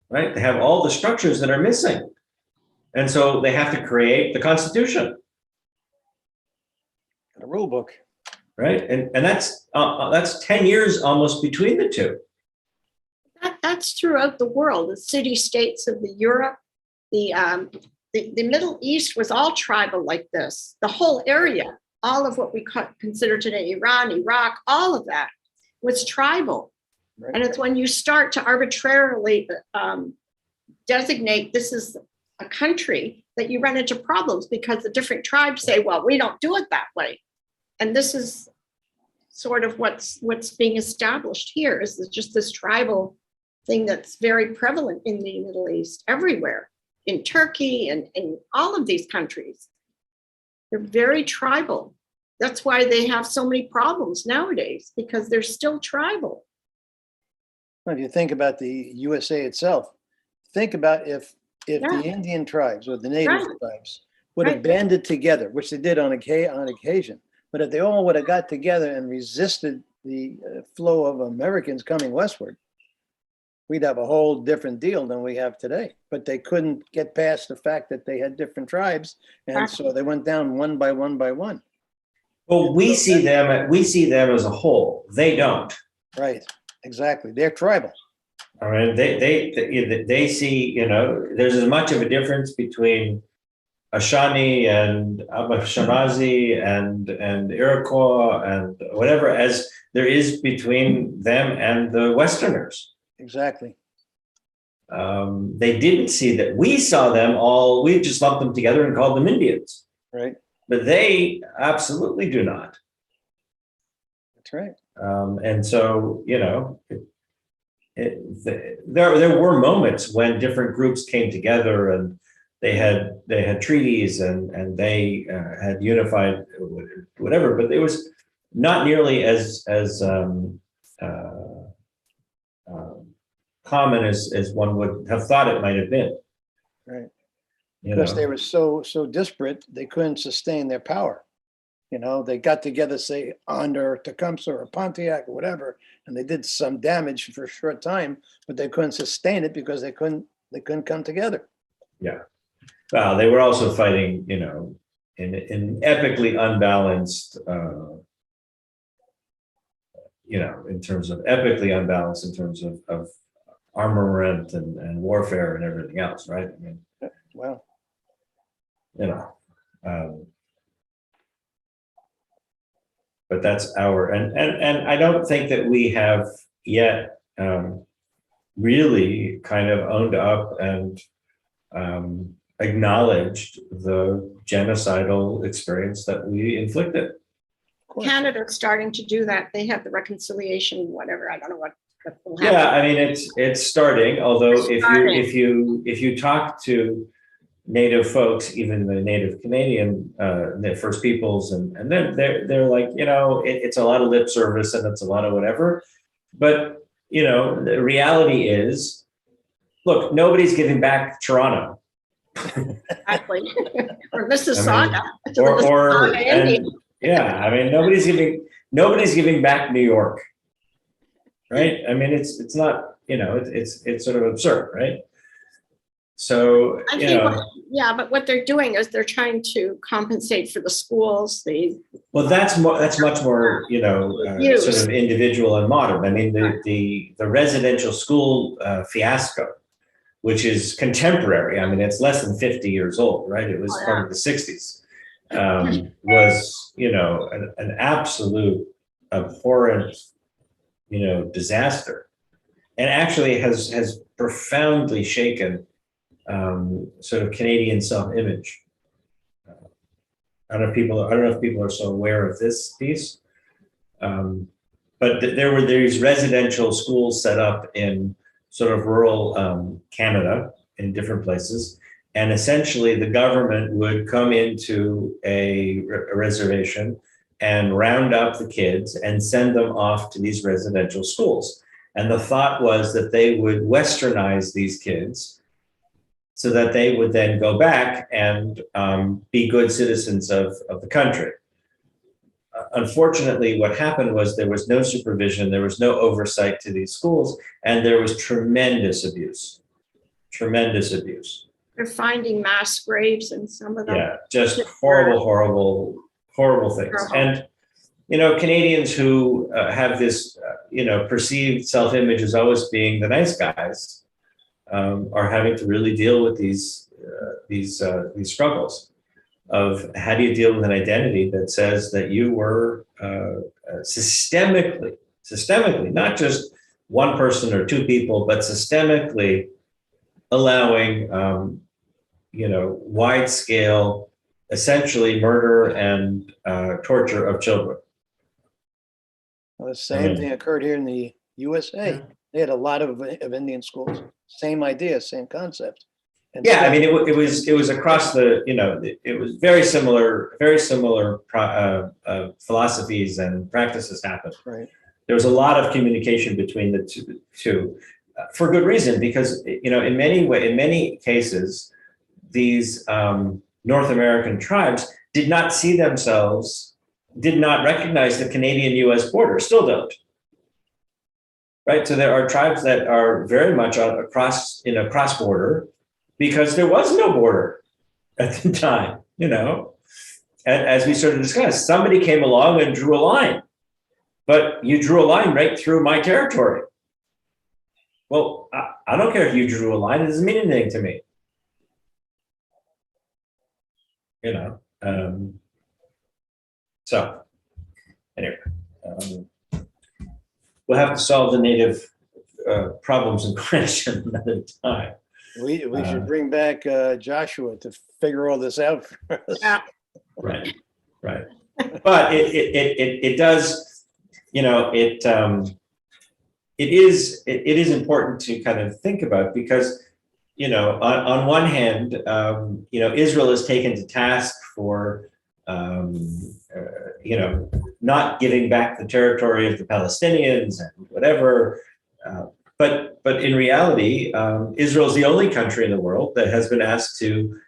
Right? They have all the structures that are missing. And so they have to create the Constitution. A rule book. Right? And that's 10 years almost between the two. That's throughout the world. The city-states of the Europe, the Middle East was all tribal like this. The whole area, all of what we consider today, Iran, Iraq, all of that was tribal. Right. And it's when you start to arbitrarily designate this is a country that you run into problems, because the different tribes say, well, we don't do it that way. And this is sort of what's being established here, is just this tribal thing that's very prevalent in the Middle East, everywhere, in Turkey and in all of these countries. They're very tribal. That's why they have so many problems nowadays, because they're still tribal. If you think about the USA itself, think about if the Indian tribes or the native tribes would have banded together, which they did on occasion, but if they all would have got together and resisted the flow of Americans coming westward, we'd have a whole different deal than we have today. But they couldn't get past the fact that they had different tribes, and so they went down one by one by one. Well, we see them as a whole. They don't. Right. Exactly. They're tribal. I mean, they see, there's as much of a difference between Ashani and Shamazi and Iroquois and whatever as there is between them and the Westerners. Exactly. They didn't see that. We saw them all, we just lumped them together and called them Indians. Right. But they absolutely do not. That's right. And so, there were moments when different groups came together and they had treaties and they had unified whatever, but it was not nearly as common as one would have thought it might have been. Right. Because they were so disparate, they couldn't sustain their power. They got together, say, under Tecumseh or Pontiac or whatever, and they did some damage for a short time, but they couldn't sustain it because they couldn't come together. Yeah. Well, they were also fighting, in epically unbalanced, in terms of armament and warfare and everything else, right? I mean, well, but that's and I don't think that we have yet really kind of owned up and acknowledged the genocidal experience that we inflicted. Canada's starting to do that. They have the reconciliation, whatever. I don't know what will happen. Yeah, I mean it's starting. Although if you talk to Native folks, even the Native Canadian, the First Peoples, and then they're like, it's a lot of lip service and it's a lot of whatever. But the reality is, look, nobody's giving back Toronto. Exactly. Or Mississauga. I mean, nobody's giving back New York. Right? I mean, it's not, it's sort of absurd, right? So, but what they're doing is they're trying to compensate for the schools. Well, that's much more, sort of individual and modern. I mean, the residential school fiasco, which is contemporary. I mean, it's less than 50 years old, right? It was part of the 60s. was, an absolute abhorrent, disaster, and actually has profoundly shaken sort of Canadian self-image. I don't know if people are so aware of this piece, but there were these residential schools set up in sort of rural Canada in different places. And essentially the government would come into a reservation and round up the kids and send them off to these residential schools. And the thought was that they would westernize these kids so that they would then go back and be good citizens of the country. Unfortunately, what happened was there was no supervision, there was no oversight to these schools, and there was tremendous abuse. Tremendous abuse. They're finding mass graves in some of them. Yeah, just horrible things. And, Canadians who have this, perceived self-image as always being the nice guys are having to really deal with these struggles of how do you deal with an identity that says that you were systemically, not just one person or two people, but systemically allowing, wide scale, essentially murder and torture of children. Well, the same thing occurred here in the USA. Yeah. They had a lot of Indian schools. Same idea, same concept. And Yeah, I still- mean, it was across the, it was very similar philosophies and practices happened. Right. There was a lot of communication between the two for good reason, because, in many cases, these North American tribes did not see themselves, did not recognize the Canadian-US border, still don't. Right, so there are tribes that are very much across, cross-border, because there was no border at the time, And as we sort of discussed, somebody came along and drew a line, but you drew a line right through my territory. Well, I don't care if you drew a line, it doesn't mean anything to me. So anyway, we'll have to solve the native problems in question another time. We should bring back Joshua to figure all this out for us. Yeah. Right. But it does, it is important to kind of think about, because, on one hand, Israel is taken to task for, not giving back the territory of the Palestinians and whatever. But in reality, Israel is the only country in the world that has been asked to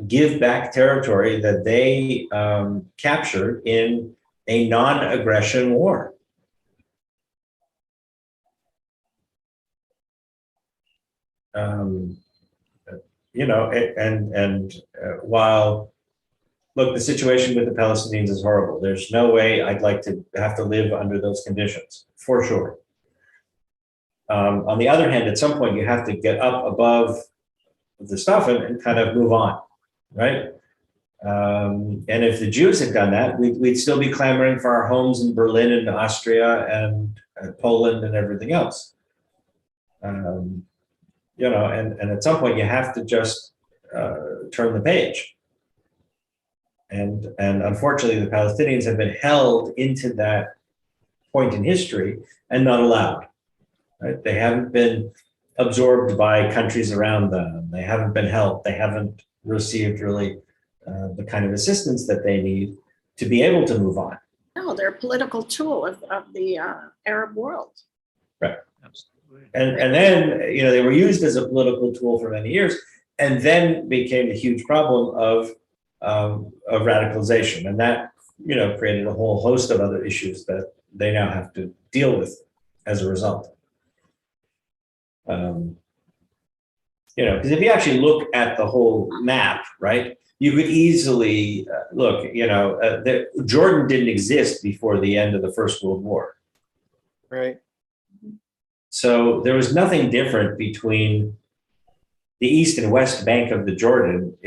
give back territory that they captured in a non-aggression war. While, look, the situation with the Palestinians is horrible. There's no way I'd like to have to live under those conditions, for sure. On the other hand, at some point, you have to get up above the stuff and kind of move on, right? And if the Jews had done that, we'd still be clamoring for our homes in Berlin and Austria and Poland and everything else. And at some point, you have to just turn the page. And unfortunately, the Palestinians have been held into that point in history and not allowed. Right? They haven't been absorbed by countries around them. They haven't been helped. They haven't received really the kind of assistance that they need to be able to move on. No, they're a political tool of the Arab world. Right. Absolutely. And then, they were used as a political tool for many years, and then became a huge problem of radicalization. And that, created a whole host of other issues that they now have to deal with as a result. Because if you actually look at the whole map, right, you could easily look, Jordan didn't exist before the end of the First World War. Right. So there was nothing different between the east and west bank of the Jordan,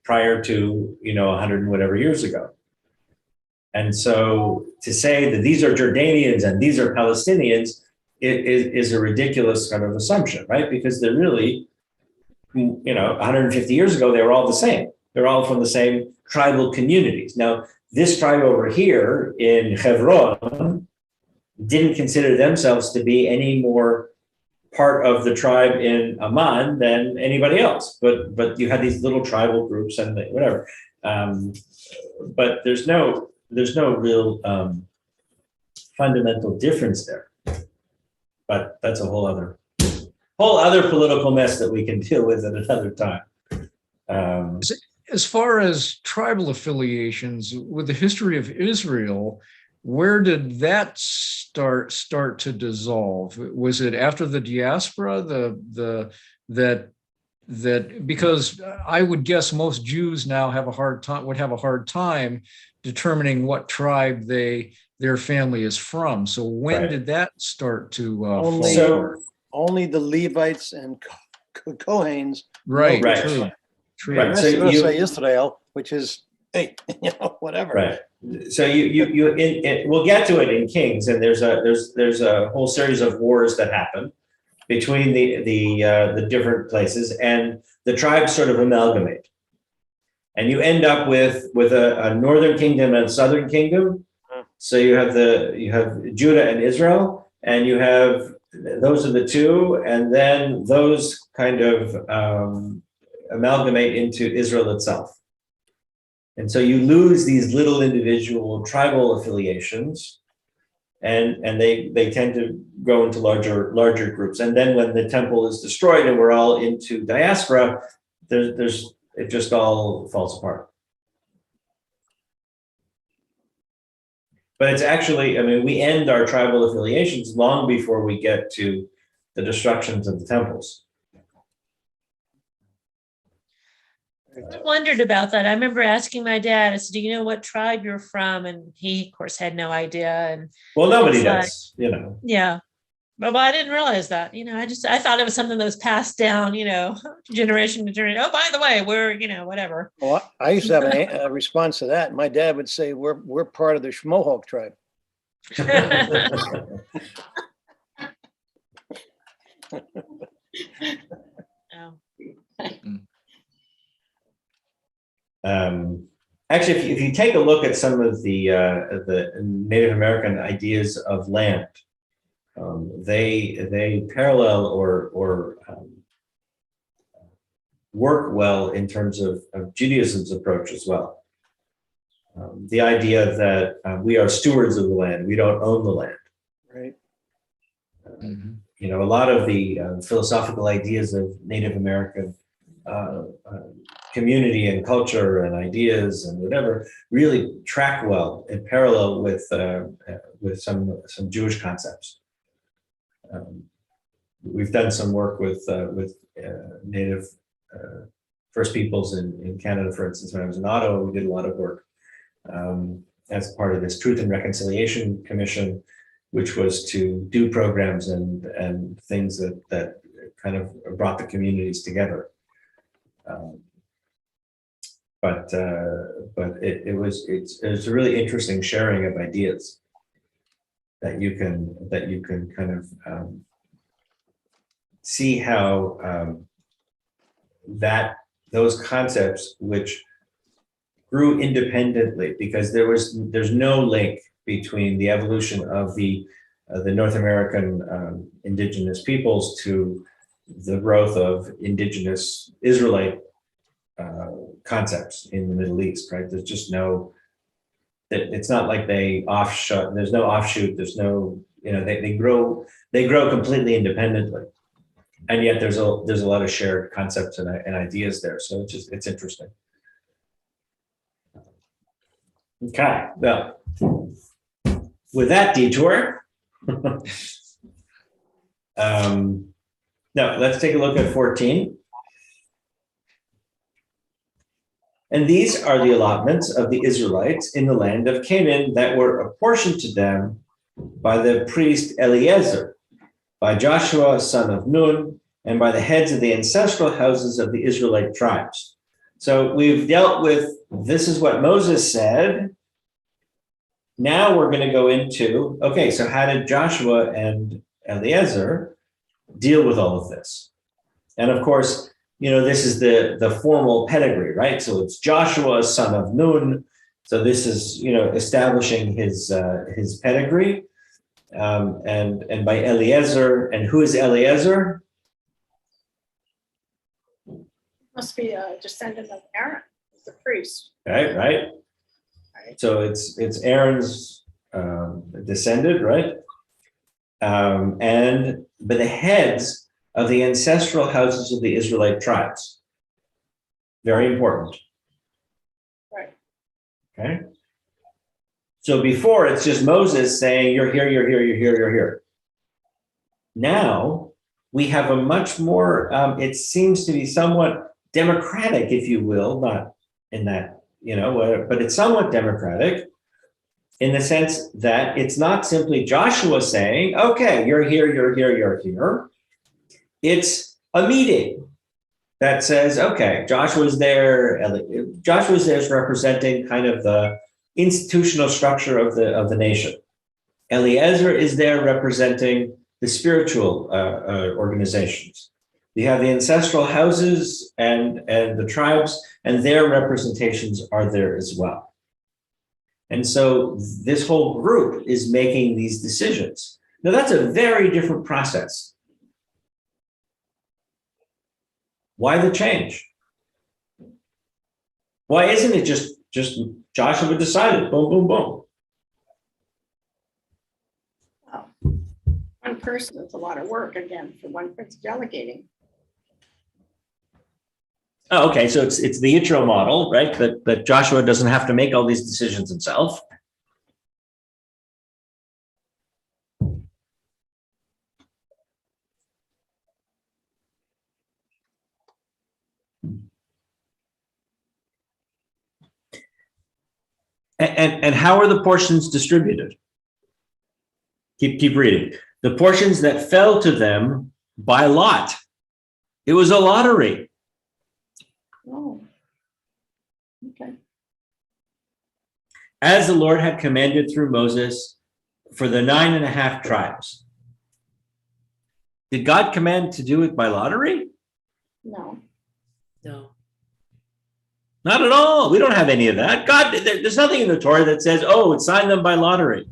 prior to, 100 and whatever years ago. And so to say that these are Jordanians and these are Palestinians is a ridiculous kind of assumption, right? Because they're really, 150 years ago, they were all the same. They're all from the same tribal communities. Now, this tribe over here in Hebron didn't consider themselves to be any more part of the tribe in Amman than anybody else. But you had these little tribal groups and whatever. But there's no real fundamental difference there. But that's a whole other political mess that we can deal with at another time. As far as tribal affiliations, with the history of Israel, where did that start to dissolve? Was it after the diaspora? That because I would guess most Jews now would have a hard time determining what tribe their family is from. So when did that start to fall apart? Only the Levites and Kohens. Right. True. Right. So you say Israel, which is, hey, whatever. Right. So we'll get to it in Kings, and there's a whole series of wars that happen between the different places, and the tribes sort of amalgamate, and you end up with a northern kingdom and a southern kingdom. So you have Judah and Israel, and you have those are the two, and then those kind of amalgamate into Israel itself. And so you lose these little individual tribal affiliations, and they tend to go into larger groups. And then when the temple is destroyed and we're all into diaspora, it just all falls apart. But it's actually, we end our tribal affiliations long before we get to the destructions of the temples. I wondered about that. I remember asking my dad, I said, do you know what tribe you're from? And he, of course, had no idea. And well, nobody does, Yeah. But I didn't realize that, I thought it was something that was passed down, generation to generation. Oh, by the way, we're, whatever. Well, I used to have a response to that. My dad would say, we're part of the Shmohawk tribe. Actually, if you take a look at some of the Native American ideas of land, they parallel or work well in terms of Judaism's approach as well. The idea that we are stewards of the land, we don't own the land. Right. A lot of the philosophical ideas of Native American community and culture and ideas and whatever really track well in parallel with some Jewish concepts. We've done some work with Native First Peoples in Canada, for instance. When I was in Ottawa, we did a lot of work as part of this Truth and Reconciliation Commission, which was to do programs and things that kind of brought the communities together. But it's a really interesting sharing of ideas that you can kind of see how those concepts, which grew independently, because there's no link between the evolution of the North American indigenous peoples to the growth of indigenous Israelite concepts in the Middle East, right? There's just it's not like they offshoot, there's no offshoot, there's no, they grow completely independently. And yet there's a lot of shared concepts and ideas there. So it's interesting. Okay, well, with that detour, now let's take a look at 14. And these are the allotments of the Israelites in the land of Canaan that were apportioned to them by the priest Eleazar, by Joshua, son of Nun, and by the heads of the ancestral houses of the Israelite tribes, So we've dealt with, this is what Moses said. Now we're going to go into, okay, so how did Joshua and Eliezer deal with all of this? And of course, this is the formal pedigree, right? So it's Joshua, son of Nun. So this is, establishing his pedigree. And by Eliezer, and who is Eliezer? Must be a descendant of Aaron, the priest. Right. So it's Aaron's descendant, right? But the heads of the ancestral houses of the Israelite tribes. Very important. Right. Okay. So before it's just Moses saying, you're here, you're here, you're here, you're here. Now we have a much more, it seems to be somewhat democratic, if you will, not in that, but it's somewhat democratic in the sense that it's not simply Joshua saying, okay, you're here, you're here, you're here. It's a meeting that says, okay, Joshua's there is representing kind of the institutional structure of the nation. Eliezer is there representing the spiritual organizations. You have the ancestral houses and the tribes, and their representations are there as well. And so this whole group is making these decisions. Now that's a very different process. Why the change? Why isn't it just Joshua decided, boom, boom, boom? Well, one person is a lot of work, again, for one person delegating. Oh, okay, so it's the Yitro model, right? That Joshua doesn't have to make all these decisions himself. And how are the portions distributed? Keep reading. The portions that fell to them by lot. It was a lottery. Oh, okay. As the Lord had commanded through Moses for the 9.5 tribes. Did God command to do it by lottery? No. No. Not at all. We don't have any of that. God, there's nothing in the Torah that says, oh, assign them by lottery.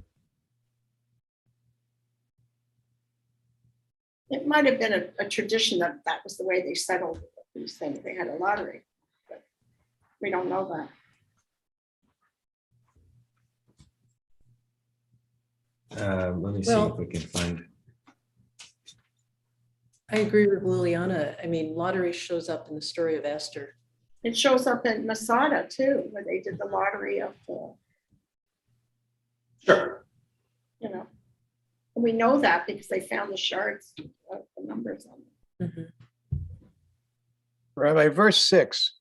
It might have been a tradition that was the way they settled these things. They had a lottery, but we don't know that. Let me see if we can find. I agree with Liliana. I mean, lottery shows up in the story of Esther. It shows up in Masada too, where they did the lottery of the, Sure. And we know that because they found the shards of the numbers on them. Mm-hmm. Rabbi, verse 6.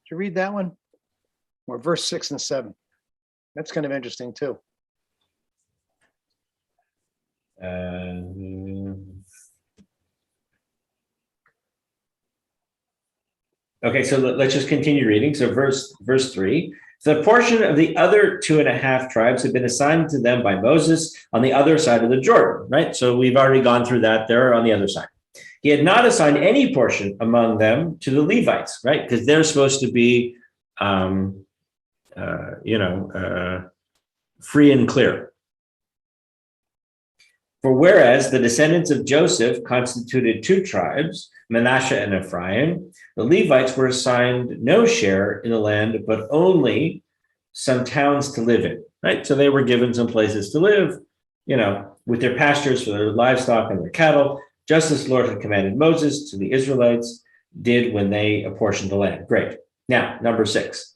Did you read that one? Or verse 6 and 7? That's kind of interesting too. Okay, so let's just continue reading. So verse 3. So the portion of the other 2.5 tribes had been assigned to them by Moses on the other side of the Jordan, right? So we've already gone through that. They're on the other side. He had not assigned any portion among them to the Levites, right? Because they're supposed to be, free and clear. For whereas the descendants of Joseph constituted 2 tribes, Manasseh and Ephraim, the Levites were assigned no share in the land, but only some towns to live in, right? So they were given some places to live, with their pastures for their livestock and their cattle, just as the Lord had commanded Moses to the Israelites did when they apportioned the land. Great. Now, number 6.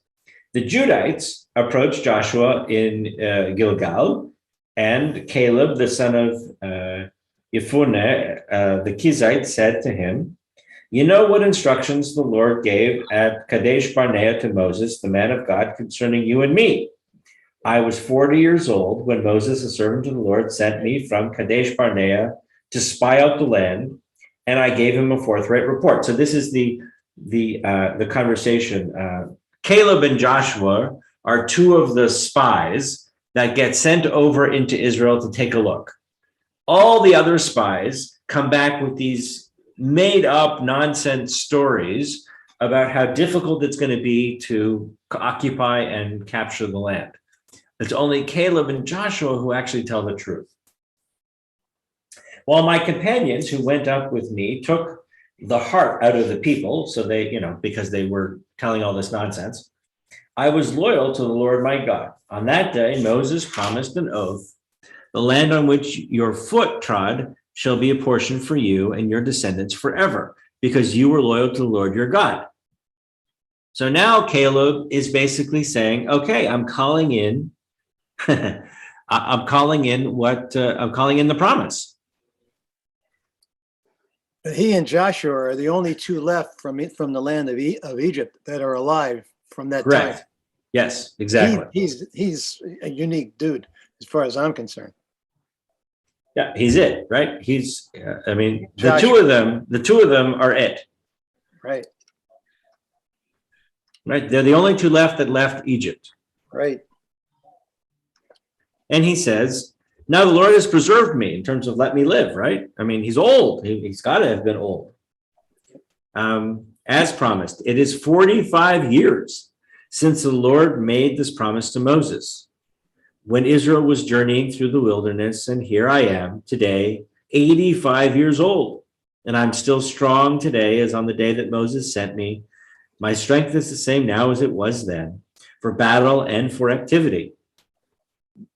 The Judites approached Joshua in Gilgal, and Caleb, the son of Yefuneh, the Kizite, said to him, you know what instructions the Lord gave at Kadesh Barnea to Moses, the man of God, concerning you and me. I was 40 years old when Moses, a servant of the Lord, sent me from Kadesh Barnea to spy out the land, and I gave him a forthright report. So this is the the conversation. Caleb and Joshua are two of the spies that get sent over into Israel to take a look. All the other spies come back with these made up nonsense stories about how difficult it's going to be to occupy and capture the land. It's only Caleb and Joshua who actually tell the truth. While my companions who went up with me took the heart out of the people, so they, because they were telling all this nonsense, I was loyal to the Lord my God. On that day, Moses promised an oath. The land on which your foot trod shall be a portion for you and your descendants forever, because you were loyal to the Lord your God. So now Caleb is basically saying, okay, I'm calling in, I'm calling in the promise. He and Joshua are the only two left from the land of Egypt that are alive from that Correct. time. Yes, exactly. He's a unique dude as far as I'm concerned. Yeah, he's it, right? He's, the Joshua. the two of them are it. Right. Right. They're the only two left that left Egypt. Right. And he says, now the Lord has preserved me in terms of let me live, right? He's old. He's got to have been old. As promised, it is 45 years since the Lord made this promise to Moses, when Israel was journeying through the wilderness, and here I am today, 85 years old, and I'm still strong today as on the day that Moses sent me. My strength is the same now as it was then, for battle and for activity.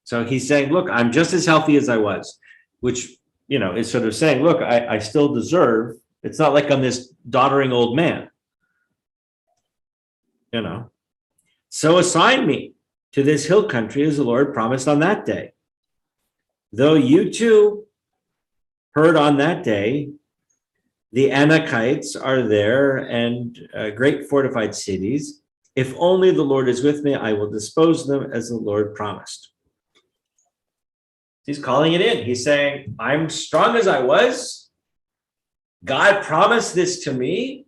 So he's saying, look, I'm just as healthy as I was, which, is sort of saying, look, I still deserve, it's not like I'm this doddering old man, So assign me to this hill country as the Lord promised on that day. Though you too heard on that day, the Anakites are there and great fortified cities. If only the Lord is with me, I will dispose of them as the Lord promised. He's calling it in. He's saying, I'm strong as I was. God promised this to me.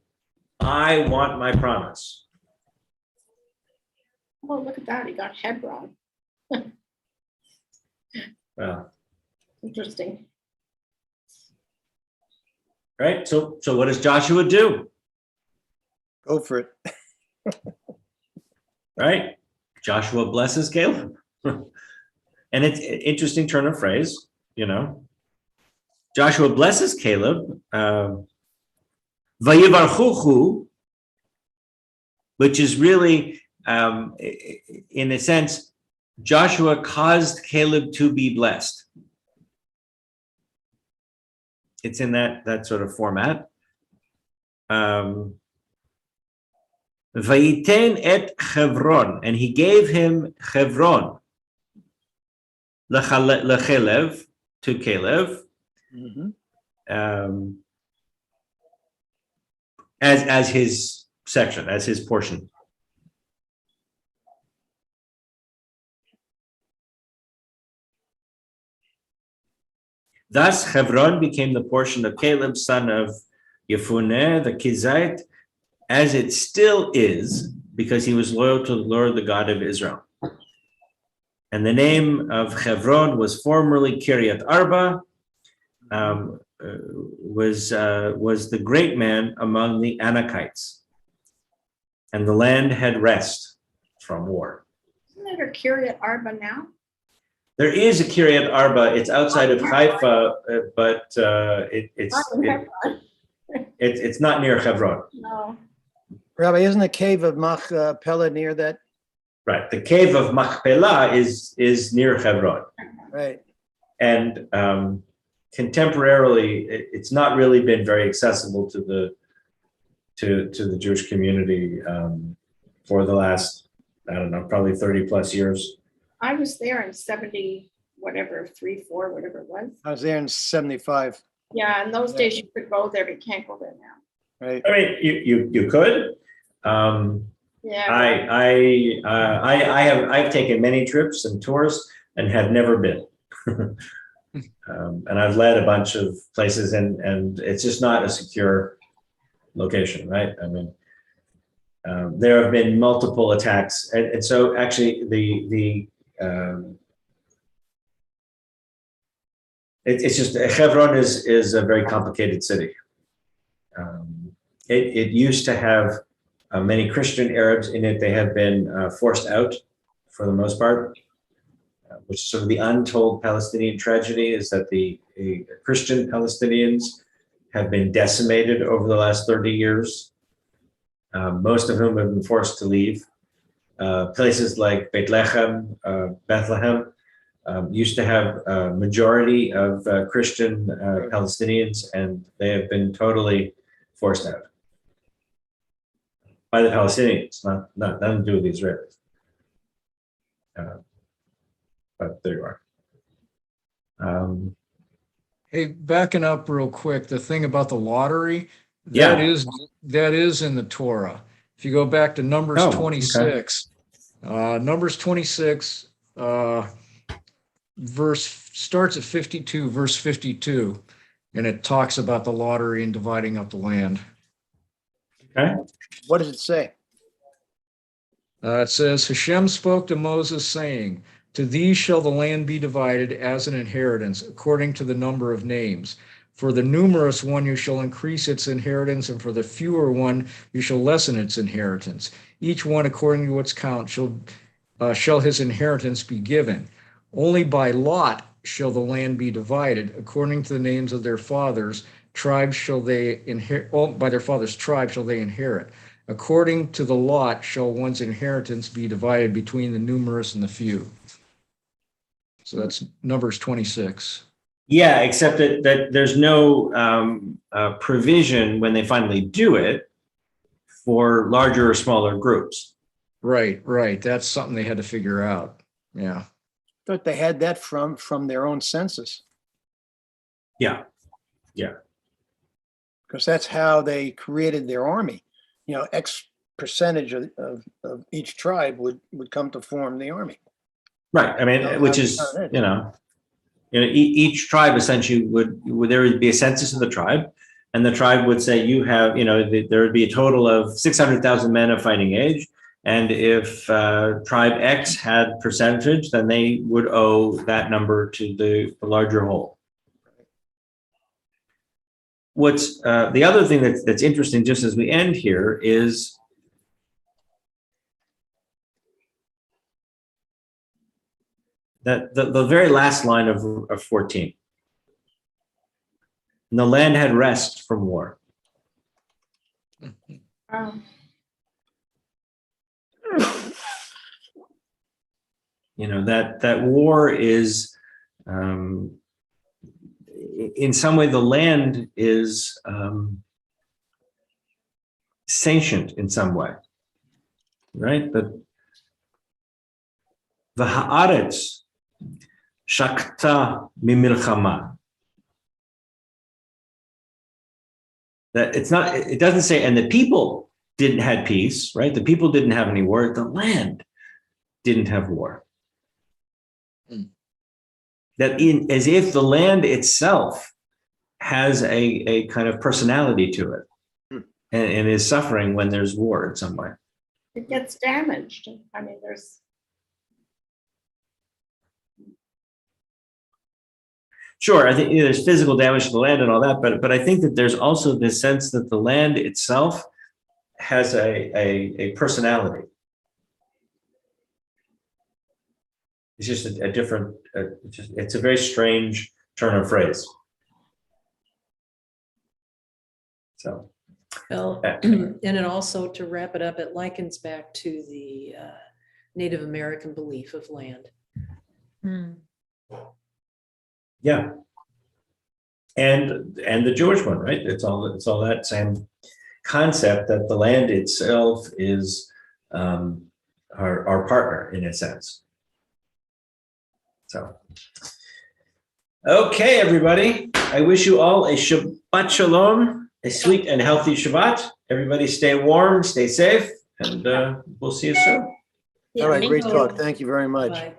I want my promise. Well, look at that. He got Hebron. Well, Interesting. right. So what does Joshua do? Go for it. Right. Joshua blesses Caleb. And it's an interesting turn of phrase, Joshua blesses Caleb, Vayivarchuchu, which is really, in a sense, Joshua caused Caleb to be blessed. It's in that sort of format. Vayiten et Chevron, and he gave him Chevron. Lechelev, to Caleb, as his section, as his portion. Thus, Hebron became the portion of Caleb, son of Yefuneh, the Kizite, as it still is, because he was loyal to the Lord, the God of Israel. And the name of Hebron was formerly Kiryat Arba, was the great man among the Anakites. And the land had rest from war. Isn't there a Kiryat Arba now? There is a Kiryat Arba. It's outside of Haifa, but it's not near Hebron. No. Rabbi, isn't the cave of Machpelah near that? Right. The cave of Machpelah is near Hebron. Right. And contemporarily, it's not really been very accessible to the Jewish community for the last, I don't know, probably 30 plus years. I was there in 70, whatever, 3, 4, whatever it was. I was there in 75. Yeah, in those days you could go there, but you can't go there now. Right. I mean, you could. Yeah. I've taken many trips and tours and have never been. And I've led a bunch of places, and it's just not a secure location, right? I mean, There have been multiple attacks, and so actually it's just Hebron is a very complicated city. It used to have many Christian Arabs in it. They have been forced out for the most part, which is sort of the untold Palestinian tragedy, is that the Christian Palestinians have been decimated over the last 30 years. Most of whom have been forced to leave. Places like Bethlehem used to have a majority of Christian Palestinians, and they have been totally forced out by the Palestinians, nothing to do with the Israelis. But there you are. Hey, backing up real quick, the thing about the lottery, Yeah. that is in the Torah. If you go back to Numbers Oh, okay. 26, Numbers 26, verse starts at 52, verse 52, and it talks about the lottery and dividing up the land. Okay. What does it say? It says, Hashem spoke to Moses, saying, to thee shall the land be divided as an inheritance, according to the number of names. For the numerous one you shall increase its inheritance, and for the fewer one you shall lessen its inheritance. Each one according to its count shall his inheritance be given. Only by lot shall the land be divided, according to the names of their fathers. Tribes shall they inherit. By their fathers' tribe shall they inherit. According to the lot shall one's inheritance be divided between the numerous and the few. So that's Numbers 26. Yeah, except that there's no provision when they finally do it for larger or smaller groups. Right. That's something they had to figure out. Yeah. Thought they had that from their own census, Yeah. because that's how they created their army. You know, X percentage of each tribe would come to form the army. Right. I mean, which is, each tribe essentially would there would be a census of the tribe, and the tribe would say you have, there would be a total of 600,000 men of fighting age. And if tribe X had percentage, then they would owe that number to the larger whole. What's the other thing that's interesting, just as we end here, is that the very last line of 14. And the land had rest from war. That war is, in some way, the land is sentient in some way, right? But the haaretz shakta mimilchama. That it's not. It doesn't say, and the people didn't have peace, right? The people didn't have any war. The land didn't have war. That as if the land itself has a kind of personality to it, and is suffering when there's war in some way. It gets damaged. I mean, there's. Sure, I think there's physical damage to the land and all that, but I think that there's also this sense that the land itself has a personality. It's just a different. It's a very strange turn of phrase. So. Well, and it also, to wrap it up, it likens back to the Native American belief of land. Yeah, and the Jewish one, right? It's all that same concept that the land itself is our partner in a sense. So, okay, everybody. I wish you all a Shabbat Shalom, a sweet and healthy Shabbat. Everybody, stay warm, stay safe, and we'll see you soon. All right, great Thank talk. you. Thank you very much. Bye.